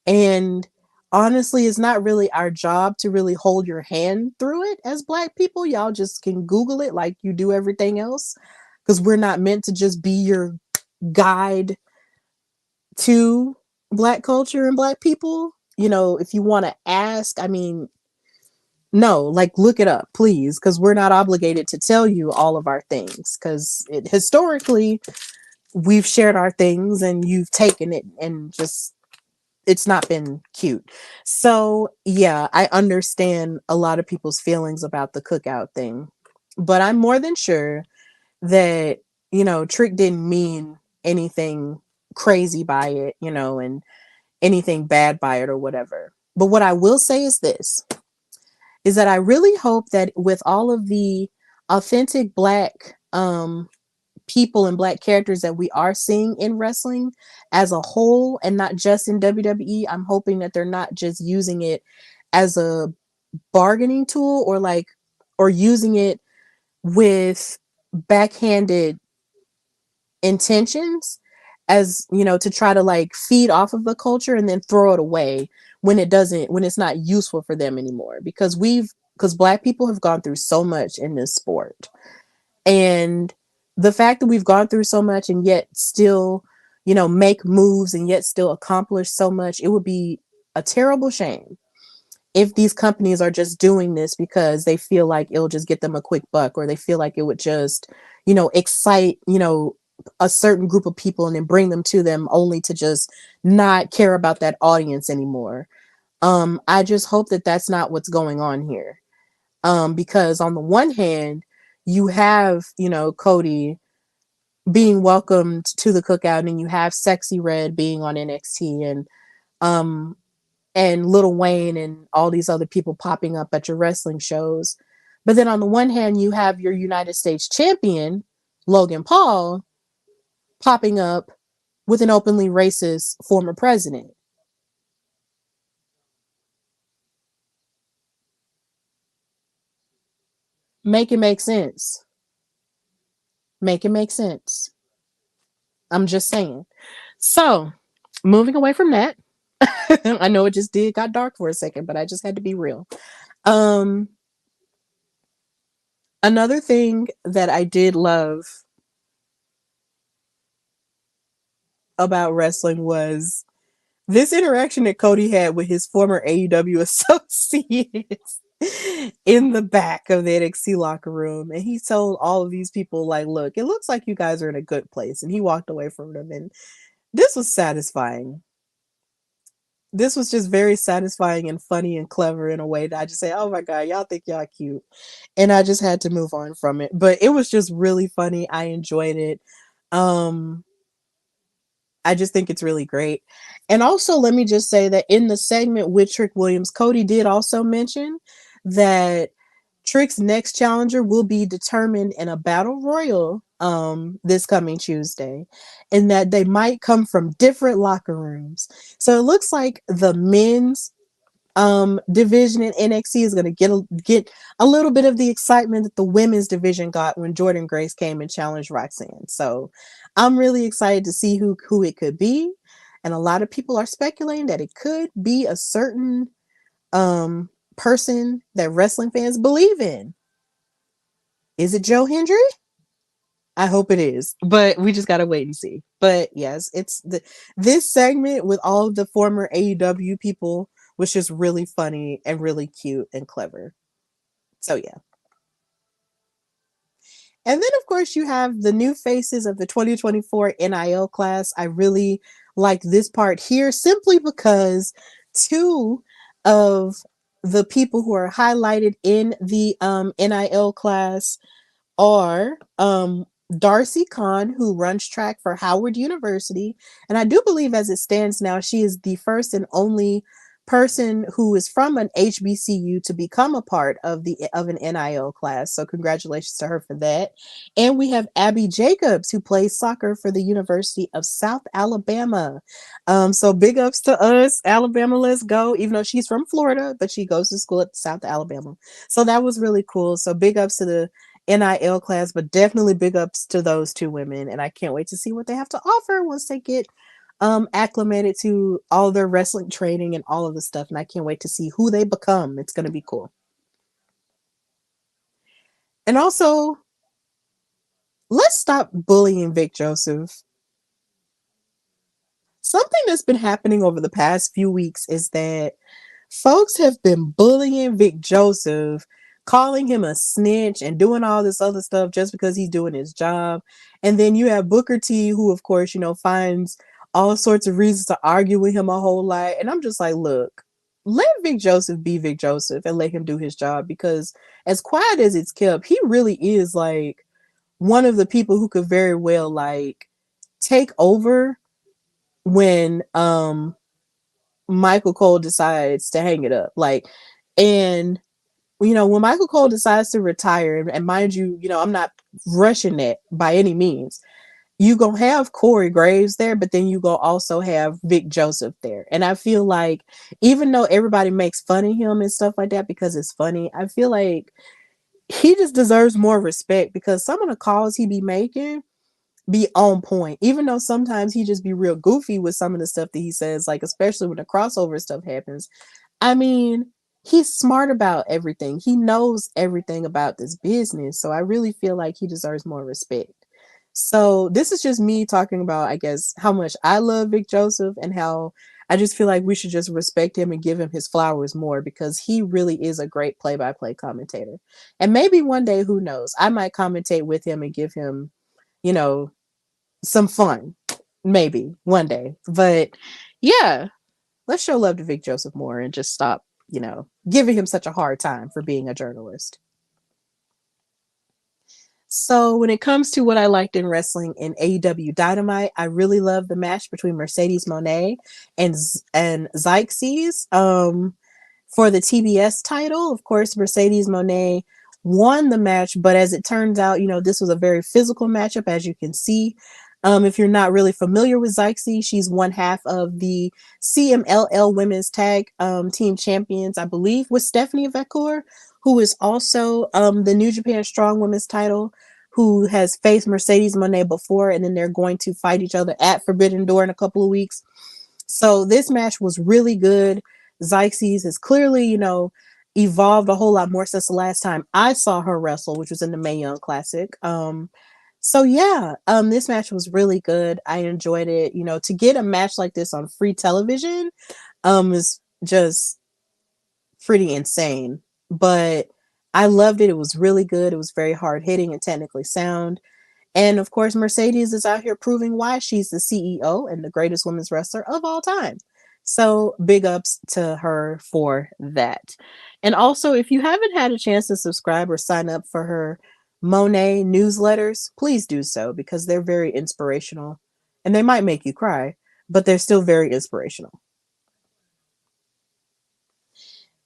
And honestly, it's not really our job to really hold your hand through it as Black people. Y'all just can Google it like you do everything else, because we're not meant to just be your guide to Black culture and Black people. You know, if you want to ask, I mean, no, like look it up, please, because we're not obligated to tell you all of our things, because historically we've shared our things and you've taken it and just it's not been cute. So yeah, I understand a lot of people's feelings about the cookout thing, but I'm more than sure that, you know, Trick didn't mean anything crazy by it, you know, and anything bad by it or whatever. But what I will say is this, is that I really hope that with all of the authentic Black people and Black characters that we are seeing in wrestling as a whole and not just in WWE, I'm hoping that they're not just using it as a bargaining tool or like, or using it with backhanded intentions, as you know, to try to like feed off of the culture and then throw it away when it doesn't, when it's not useful for them anymore. Because because Black people have gone through so much in this sport, and the fact that we've gone through so much and yet still, you know, make moves and yet still accomplish so much, it would be a terrible shame if these companies are just doing this because they feel like it'll just get them a quick buck, or they feel like it would just, you know, excite, you know, a certain group of people and then bring them to them only to just not care about that audience anymore. I just hope that that's not what's going on here. Because on the one hand, you have, you know, Cody being welcomed to the cookout, and you have Sexy Red being on NXT, um and Lil Wayne and all these other people popping up at your wrestling shows. But then on the one hand, you have your United States champion, Logan Paul, popping up with an openly racist former president. Make it make sense. Make it make sense. I'm just saying. So, moving away from that, I know it just got dark for a second, but I just had to be real. Um, Another thing that I did love about wrestling was this interaction that Cody had with his former AEW associates in the back of the NXT locker room. And he told all of these people, like, look, it looks like you guys are in a good place. And he walked away from them. And this was satisfying. This was just very satisfying and funny and clever in a way that I just say, oh my God, y'all think y'all cute. And I just had to move on from it. But it was just really funny. I enjoyed it. Um, I just think it's really great. And also, let me just say that in the segment with Trick Williams, Cody did also mention that Trick's next challenger will be determined in a battle royal this coming Tuesday, and that they might come from different locker rooms. So it looks like the men's division in NXT is going to get a little bit of the excitement that the women's division got when Jordan Grace came and challenged Roxanne. So I'm really excited to see who it could be, and a lot of people are speculating that it could be a certain person that wrestling fans believe in. Is it Joe Hendry? I hope it is, but we just gotta wait and see. But yes, it's this segment with all of the former AEW people was just really funny and really cute and clever. So yeah. And then of course you have the new faces of the 2024 NIL class. I really like this part here simply because two of the people who are highlighted in the NIL class are Darcy Kahn, who runs track for Howard University. And I do believe, as it stands now, she is the first and only person who is from an HBCU to become a part of an NIL class. So congratulations to her for that. And we have Abby Jacobs, who plays soccer for the University of South Alabama. So big ups to us, Alabama, let's go. Even though she's from Florida, but she goes to school at South Alabama. So that was really cool. So big ups to the NIL class, but definitely big ups to those two women. And I can't wait to see what they have to offer once they get acclimated to all their wrestling training and all of the stuff. And I can't wait to see who they become. It's going to be cool. And also, let's stop bullying Vic Joseph. Something that's been happening over the past few weeks is that folks have been bullying Vic Joseph, calling him a snitch and doing all this other stuff just because he's doing his job. And then you have Booker T, who, of course, finds all sorts of reasons to argue with him a whole lot. And I'm just like, look, let Vic Joseph be Vic Joseph and let him do his job, because as quiet as it's kept, he really is like one of the people who could very well like take over when Michael Cole decides to hang it up. And when Michael Cole decides to retire, and mind you, I'm not rushing that by any means. You gonna have Corey Graves there, but then you gonna also have Vic Joseph there. And I feel like, even though everybody makes fun of him and stuff like that because it's funny, I feel like he just deserves more respect, because some of the calls he be making be on point, even though sometimes he just be real goofy with some of the stuff that he says, like especially when the crossover stuff happens. I mean, he's smart about everything. He knows everything about this business. So I really feel like he deserves more respect. So this is just me talking about, I guess, how much I love Vic Joseph, and how I just feel like we should just respect him and give him his flowers more, because he really is a great play-by-play commentator. And maybe one day, who knows, I might commentate with him and give him, you know, some fun. Maybe one day. But yeah, let's show love to Vic Joseph more and just stop, giving him such a hard time for being a journalist. So when it comes to what I liked in wrestling in AEW Dynamite, I really love the match between Mercedes Moné and Xyxes for the TBS title. Of course, Mercedes Moné won the match, but as it turns out, this was a very physical matchup, as you can see. If you're not really familiar with Xyxes, she's one half of the CMLL Women's Tag Team Champions, I believe, with Stephanie Vacour, who is also the New Japan Strong Women's title, who has faced Mercedes Moné before, and then they're going to fight each other at Forbidden Door in a couple of weeks. So this match was really good. Xyxes has clearly, evolved a whole lot more since the last time I saw her wrestle, which was in the Mae Young Classic. So yeah, this match was really good. I enjoyed it. To get a match like this on free television, is just pretty insane. But I loved it. It was really good. It was very hard hitting and technically sound. And of course, Mercedes is out here proving why she's the CEO and the greatest women's wrestler of all time. So big ups to her for that. And also, if you haven't had a chance to subscribe or sign up for her Monet newsletters, please do so, because they're very inspirational, and they might make you cry, but they're still very inspirational.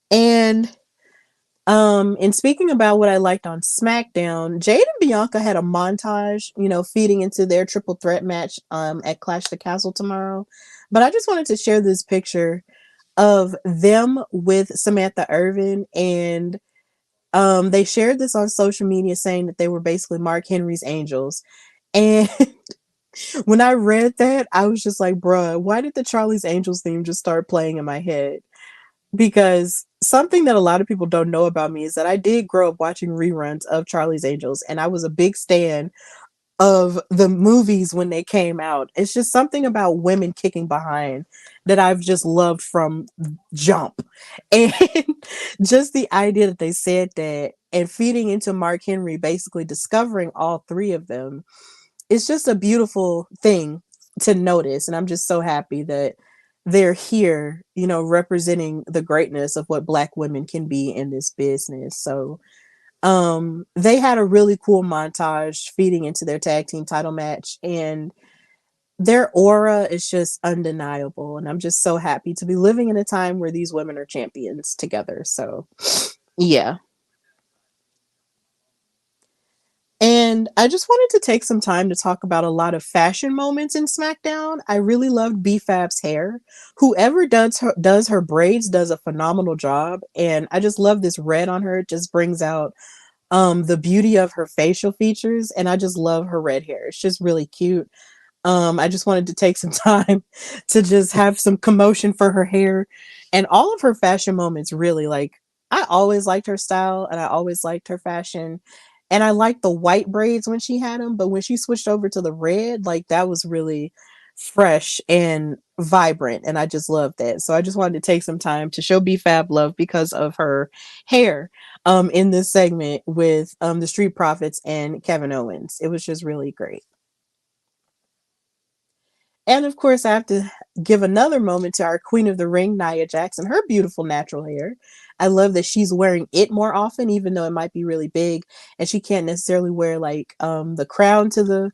And speaking about what I liked on SmackDown, Jade and Bianca had a montage, feeding into their triple threat match at Clash the Castle tomorrow. But I just wanted to share this picture of them with Samantha Irvin, and they shared this on social media saying that they were basically Mark Henry's angels. And when I read that, I was just like, bruh, why did the Charlie's Angels theme just start playing in my head? Because something that a lot of people don't know about me is that I did grow up watching reruns of Charlie's Angels, and I was a big stan of the movies when they came out. It's just something about women kicking behind that I've just loved from jump. And just the idea that they said that, and feeding into Mark Henry basically discovering all three of them, it's just a beautiful thing to notice. And I'm just so happy that they're here, representing the greatness of what Black women can be in this business. So they had a really cool montage feeding into their tag team title match, and their aura is just undeniable. And I'm just so happy to be living in a time where these women are champions together. So yeah. And I just wanted to take some time to talk about a lot of fashion moments in SmackDown. I really loved B-Fab's hair. Whoever does her braids does a phenomenal job, and I just love this red on her. It just brings out the beauty of her facial features, and I just love her red hair. It's just really cute. I just wanted to take some time to just have some commotion for her hair and all of her fashion moments. Really, like, I always liked her style and I always liked her fashion. And I liked the white braids when she had them, but when she switched over to the red, like, that was really fresh and vibrant. And I just loved that. So I just wanted to take some time to show B-Fab love because of her hair in this segment with the Street Profits and Kevin Owens. It was just really great. And of course, I have to give another moment to our Queen of the Ring, Nia Jackson, her beautiful natural hair. I love that she's wearing it more often, even though it might be really big and she can't necessarily wear like the crown to the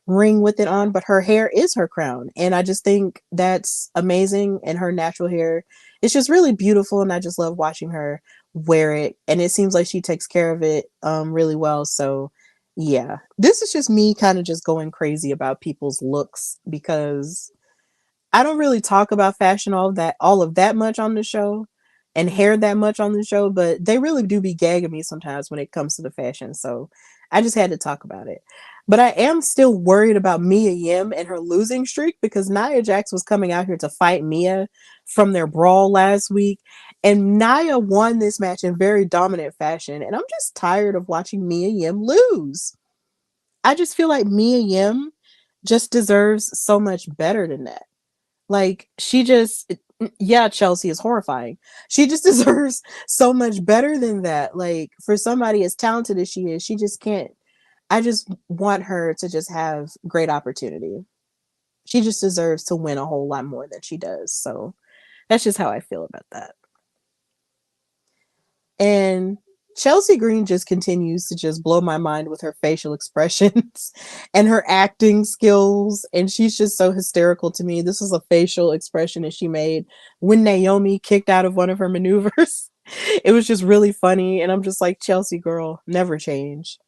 ring with it on, but her hair is her crown. And I just think that's amazing. And her natural hair is just really beautiful. And I just love watching her wear it. And it seems like she takes care of it really well. So yeah, this is just me kind of just going crazy about people's looks because I don't really talk about fashion all of that much on the show and hair that much on the show, but they really do be gagging me sometimes when it comes to the fashion. So I just had to talk about it. But I am still worried about Mia Yim and her losing streak because Nia Jax was coming out here to fight Mia from their brawl last week. And Nia won this match in very dominant fashion. And I'm just tired of watching Mia Yim lose. I just feel like Mia Yim just deserves so much better than that. Like, yeah, Chelsea is horrifying. She just deserves so much better than that. Like, for somebody as talented as she is, she just can't. I just want her to just have great opportunity. She just deserves to win a whole lot more than she does. So that's just how I feel about that. And Chelsea Green just continues to just blow my mind with her facial expressions and her acting skills. And she's just so hysterical to me. This is a facial expression that she made when Naomi kicked out of one of her maneuvers. It was just really funny. And I'm just like, Chelsea girl, never change.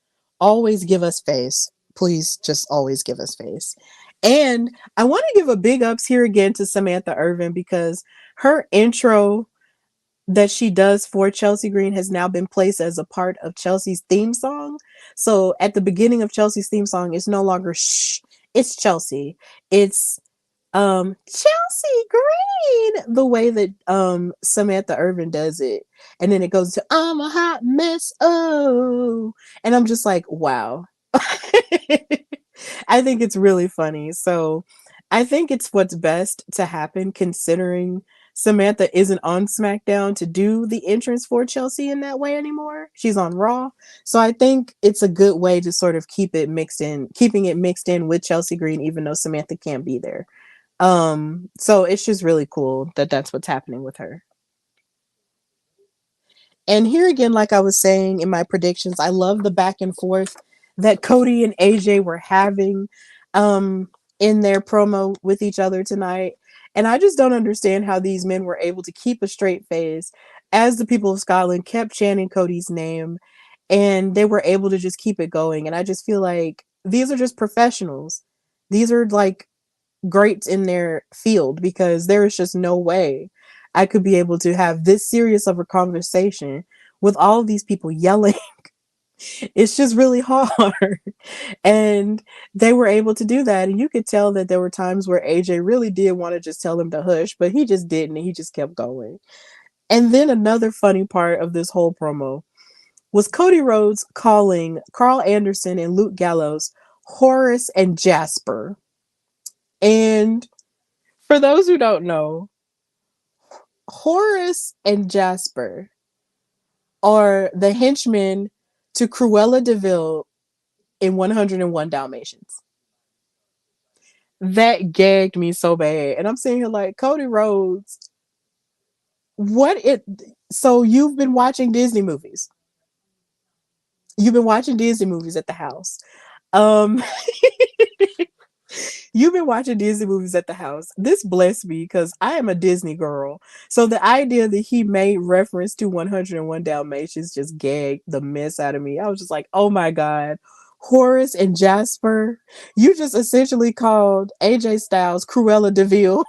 Always give us face. Please just always give us face. And I want to give a big ups here again to Samantha Irvin because her intro that she does for Chelsea Green has now been placed as a part of Chelsea's theme song. So at the beginning of Chelsea's theme song, it's no longer shh, it's Chelsea. It's Chelsea Green, the way that Samantha Irvin does it. And then it goes to I'm a hot mess. Oh, and I'm just like, wow. I think it's really funny. So I think it's what's best to happen considering Samantha isn't on SmackDown to do the entrance for Chelsea in that way anymore. She's on Raw. So I think it's a good way to sort of keeping it mixed in with Chelsea Green, even though Samantha can't be there. So it's just really cool that that's what's happening with her. And here again, like I was saying in my predictions, I love the back and forth that Cody and AJ were having in their promo with each other tonight. And I just don't understand how these men were able to keep a straight face as the people of Scotland kept chanting Cody's name and they were able to just keep it going. And I just feel like these are just professionals. These are like greats in their field because there is just no way I could be able to have this serious of a conversation with all of these people yelling. It's just really hard. And they were able to do that. And you could tell that there were times where AJ really did want to just tell them to hush, but he just didn't. And he just kept going. And then another funny part of this whole promo was Cody Rhodes calling Carl Anderson and Luke Gallows Horace and Jasper. And for those who don't know, Horace and Jasper are the henchmen to Cruella de Vil in 101 Dalmatians. That gagged me so bad. And I'm sitting here like, Cody Rhodes, what it so you've been watching Disney movies. You've been watching Disney movies at the house. Um You've been watching Disney movies at the house. This blessed me because I am a Disney girl. So the idea that he made reference to 101 Dalmatians just gagged the mess out of me. I was just like, oh my God. Horace and Jasper. You just essentially called AJ Styles Cruella DeVille.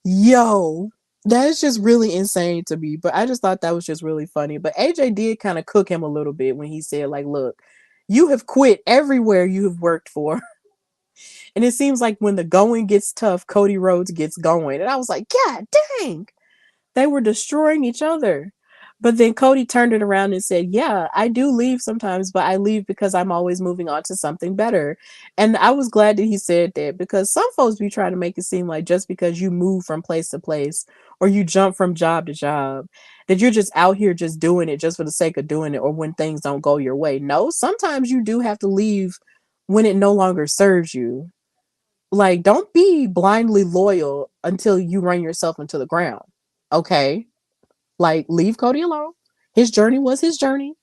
Yo. That is just really insane to me. But I just thought that was just really funny. But AJ did kind of cook him a little bit when he said, like, look, you have quit everywhere you have worked for. And it seems like when the going gets tough, Cody Rhodes gets going. And I was like, God dang, they were destroying each other. But then Cody turned it around and said, yeah, I do leave sometimes, but I leave because I'm always moving on to something better. And I was glad that he said that because some folks be trying to make it seem like just because you move from place to place or you jump from job to job, that you're just out here just doing it just for the sake of doing it or when things don't go your way. No, sometimes you do have to leave when it no longer serves you. Like, don't be blindly loyal until you run yourself into the ground. Okay? Like, leave Cody alone. His journey was his journey.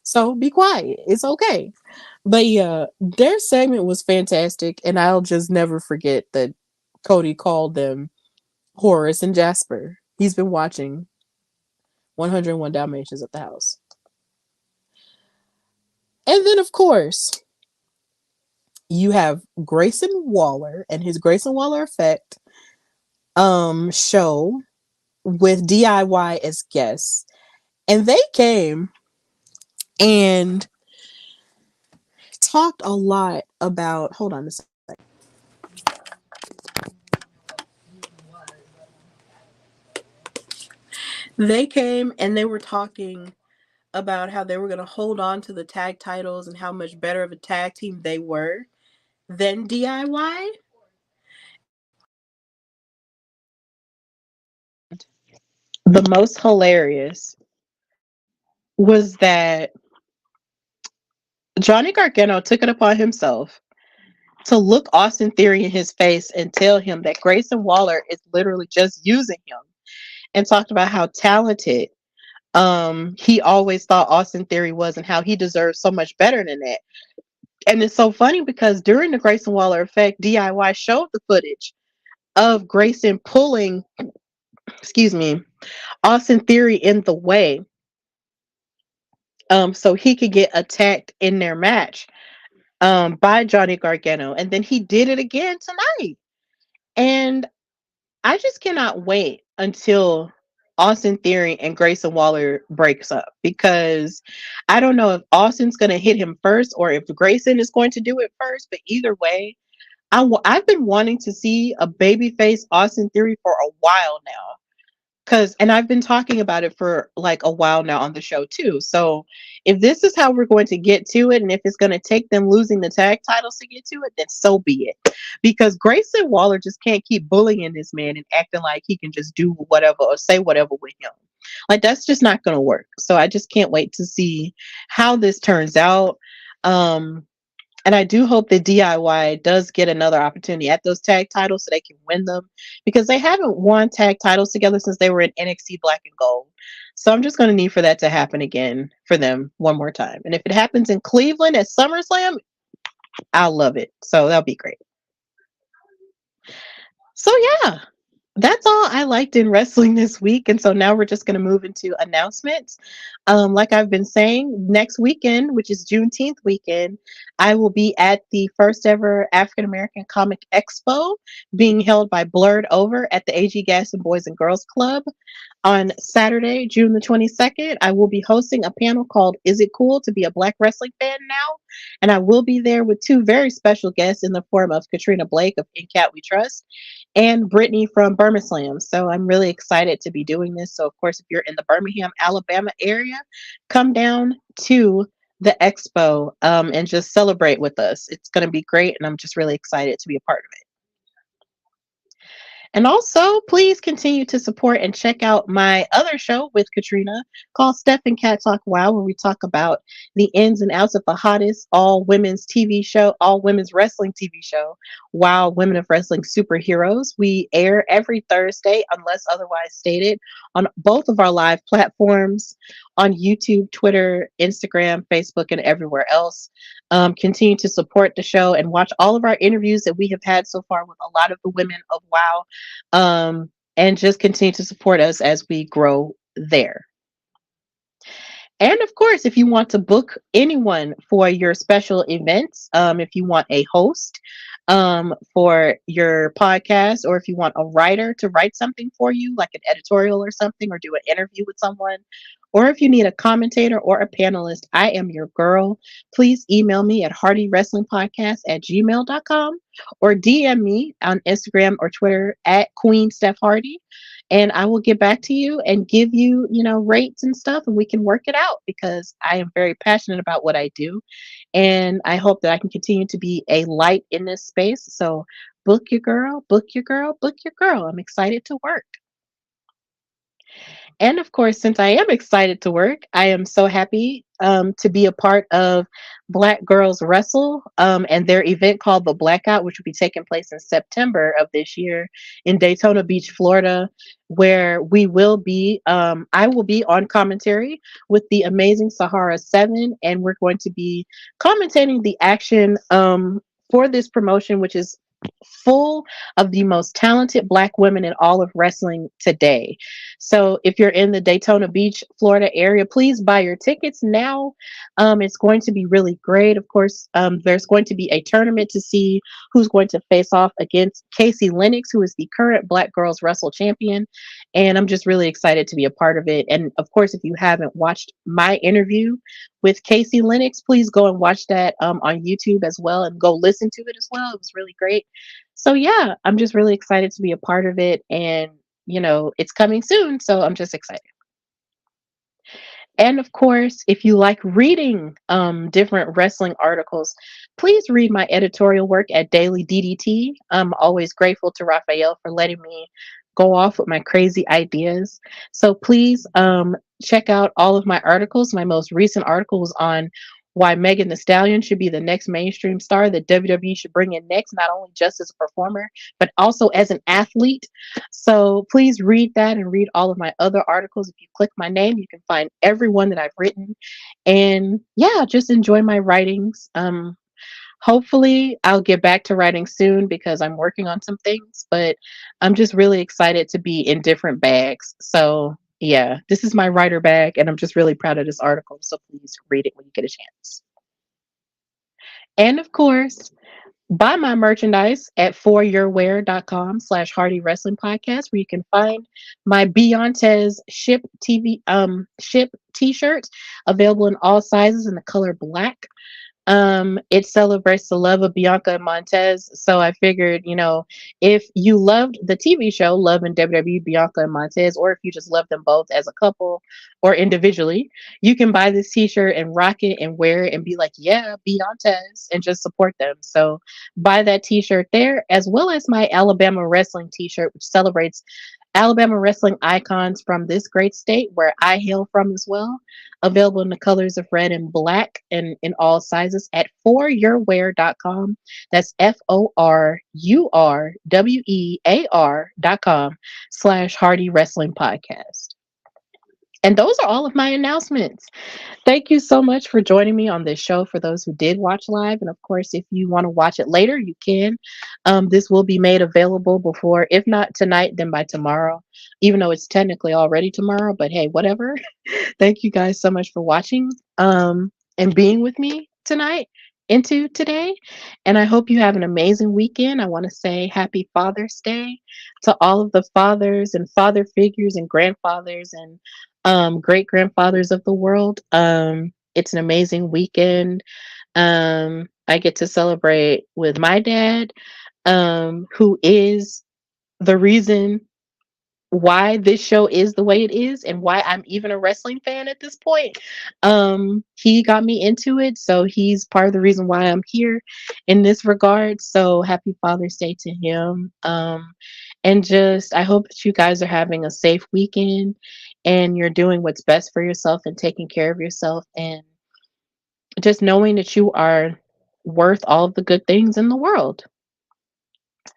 So be quiet. It's okay. But yeah, their segment was fantastic. And I'll just never forget that Cody called them Horace and Jasper. He's been watching 101 Dalmatians at the house. And then, of course, you have Grayson Waller and his Grayson Waller Effect show with DIY as guests. And they came and talked a lot about, hold on a second. They came and they were talking about how they were going to hold on to the tag titles and how much better of a tag team they were than DIY. And the most hilarious was that Johnny Gargano took it upon himself to look Austin Theory in his face and tell him that Grayson Waller is literally just using him, and talked about how talented he always thought Austin Theory was and how he deserves so much better than that. And it's so funny because during the Grayson Waller effect, DIY showed the footage of Grayson pulling, excuse me, Austin Theory in the way, so he could get attacked in their match, by Johnny Gargano. And then he did it again tonight. And I just cannot wait until Austin Theory and Grayson Waller breaks up, because I don't know if Austin's going to hit him first or if Grayson is going to do it first. But either way, I've been wanting to see a babyface Austin Theory for a while now. And I've been talking about it for like a while now on the show too. So if this is how we're going to get to it, and if it's going to take them losing the tag titles to get to it, then so be it. Because Grayson Waller just can't keep bullying this man and acting like he can just do whatever or say whatever with him. Like, that's just not going to work. So I just can't wait to see how this turns out. And I do hope that DIY does get another opportunity at those tag titles so they can win them, because they haven't won tag titles together since they were in NXT Black and Gold. So I'm just going to need for that to happen again for them one more time. And if it happens in Cleveland at SummerSlam, I'll love it. So that'll be great. So yeah, that's all I liked in wrestling this week. And so now we're just going to move into announcements. Like I've been saying, next weekend, which is Juneteenth weekend, I will be at the first ever African American Comic Expo being held by Blurred Over at the AG Gaston Boys and Girls Club. On Saturday, June the 22nd, I will be hosting a panel called Is It Cool to Be a Black Wrestling Fan Now? And I will be there with two very special guests in the form of Katrina Blake of In Cat We Trust and Brittany from Birmingham. So I'm really excited to be doing this. So of course, if you're in the Birmingham, Alabama area, come down to the expo and just celebrate with us. It's going to be great. And I'm just really excited to be a part of it. And also, please continue to support and check out my other show with Katrina called Steph and Cat Talk Wow, where we talk about the ins and outs of the hottest all women's TV show, all women's wrestling TV show, Wow Women of Wrestling Superheroes. We air every Thursday, unless otherwise stated, on both of our live platforms on YouTube, Twitter, Instagram, Facebook, and everywhere else. Continue to support the show and watch all of our interviews that we have had so far with a lot of the women of WoW. And just continue to support us as we grow there. And of course, if you want to book anyone for your special events, if you want a host for your podcast, or if you want a writer to write something for you, like an editorial or something, or do an interview with someone, or if you need a commentator or a panelist, I am your girl. Please email me at hardywrestlingpodcast@gmail.com or DM me on Instagram or Twitter at Queen Steph Hardy, and I will get back to you and give you, rates and stuff, and we can work it out because I am very passionate about what I do. And I hope that I can continue to be a light in this space. So book your girl, book your girl, book your girl. I'm excited to work. And of course, since I am excited to work, I am so happy to be a part of Black Girls Wrestle and their event called The Blackout, which will be taking place in September of this year in Daytona Beach, Florida, where I will be on commentary with the amazing Sahara 7, and we're going to be commentating the action for this promotion, which is full of the most talented Black women in all of wrestling today. So if you're in the Daytona Beach, Florida area, please buy your tickets now. It's going to be really great. Of course, there's going to be a tournament to see who's going to face off against Casey Lennox, who is the current Black Girls Wrestle champion. And I'm just really excited to be a part of it. And of course, if you haven't watched my interview with Casey Lennox, please go and watch that on YouTube as well, and go listen to it as well. It was really great. So yeah, I'm just really excited to be a part of it, and it's coming soon, so I'm just excited. And of course, if you like reading different wrestling articles, please read my editorial work at Daily DDT. I'm always grateful to Raphael for letting me go off with my crazy ideas. So please check out all of my articles. My most recent article was on why Megan Thee Stallion should be the next mainstream star that WWE should bring in next, not only just as a performer, but also as an athlete. So please read that and read all of my other articles. If you click my name, you can find everyone that I've written. And yeah, just enjoy my writings. Hopefully, I'll get back to writing soon because I'm working on some things, but I'm just really excited to be in different bags. So yeah, this is my writer bag, and I'm just really proud of this article. So please read it when you get a chance. And of course, buy my merchandise at foryourwear.com/Hardy Wrestling Podcast, where you can find my Beyonce's ship t-shirts available in all sizes in the color black. It celebrates the love of Bianca and Montez. So I figured, if you loved the TV show Love and WWE, Bianca and Montez, or if you just love them both as a couple or individually, you can buy this t-shirt and rock it and wear it and be like, yeah, Beyonce's, and just support them. So buy that t-shirt there, as well as my Alabama wrestling t-shirt, which celebrates Alabama wrestling icons from this great state where I hail from as well. Available in the colors of red and black and in all sizes at foryourwear.com. That's FORYOURWEAR.com/Hardy Wrestling Podcast. And those are all of my announcements. Thank you so much for joining me on this show for those who did watch live. And of course, if you want to watch it later, you can. This will be made available before, if not tonight, then by tomorrow, even though it's technically already tomorrow. But hey, whatever. Thank you guys so much for watching and being with me tonight into today. And I hope you have an amazing weekend. I want to say happy Father's Day to all of the fathers and father figures and grandfathers and great grandfathers of the world. It's an amazing weekend. I get to celebrate with my dad, who is the reason why this show is the way it is and why I'm even a wrestling fan at this point. He got me into it, so he's part of the reason why I'm here in this regard. So happy Father's Day to him. And just, I hope that you guys are having a safe weekend and you're doing what's best for yourself and taking care of yourself and just knowing that you are worth all of the good things in the world.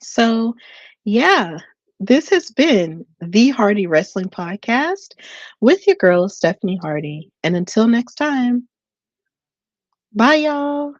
So, yeah, this has been the Hardy Wrestling Podcast with your girl, Stephanie Hardy. And until next time, bye, y'all.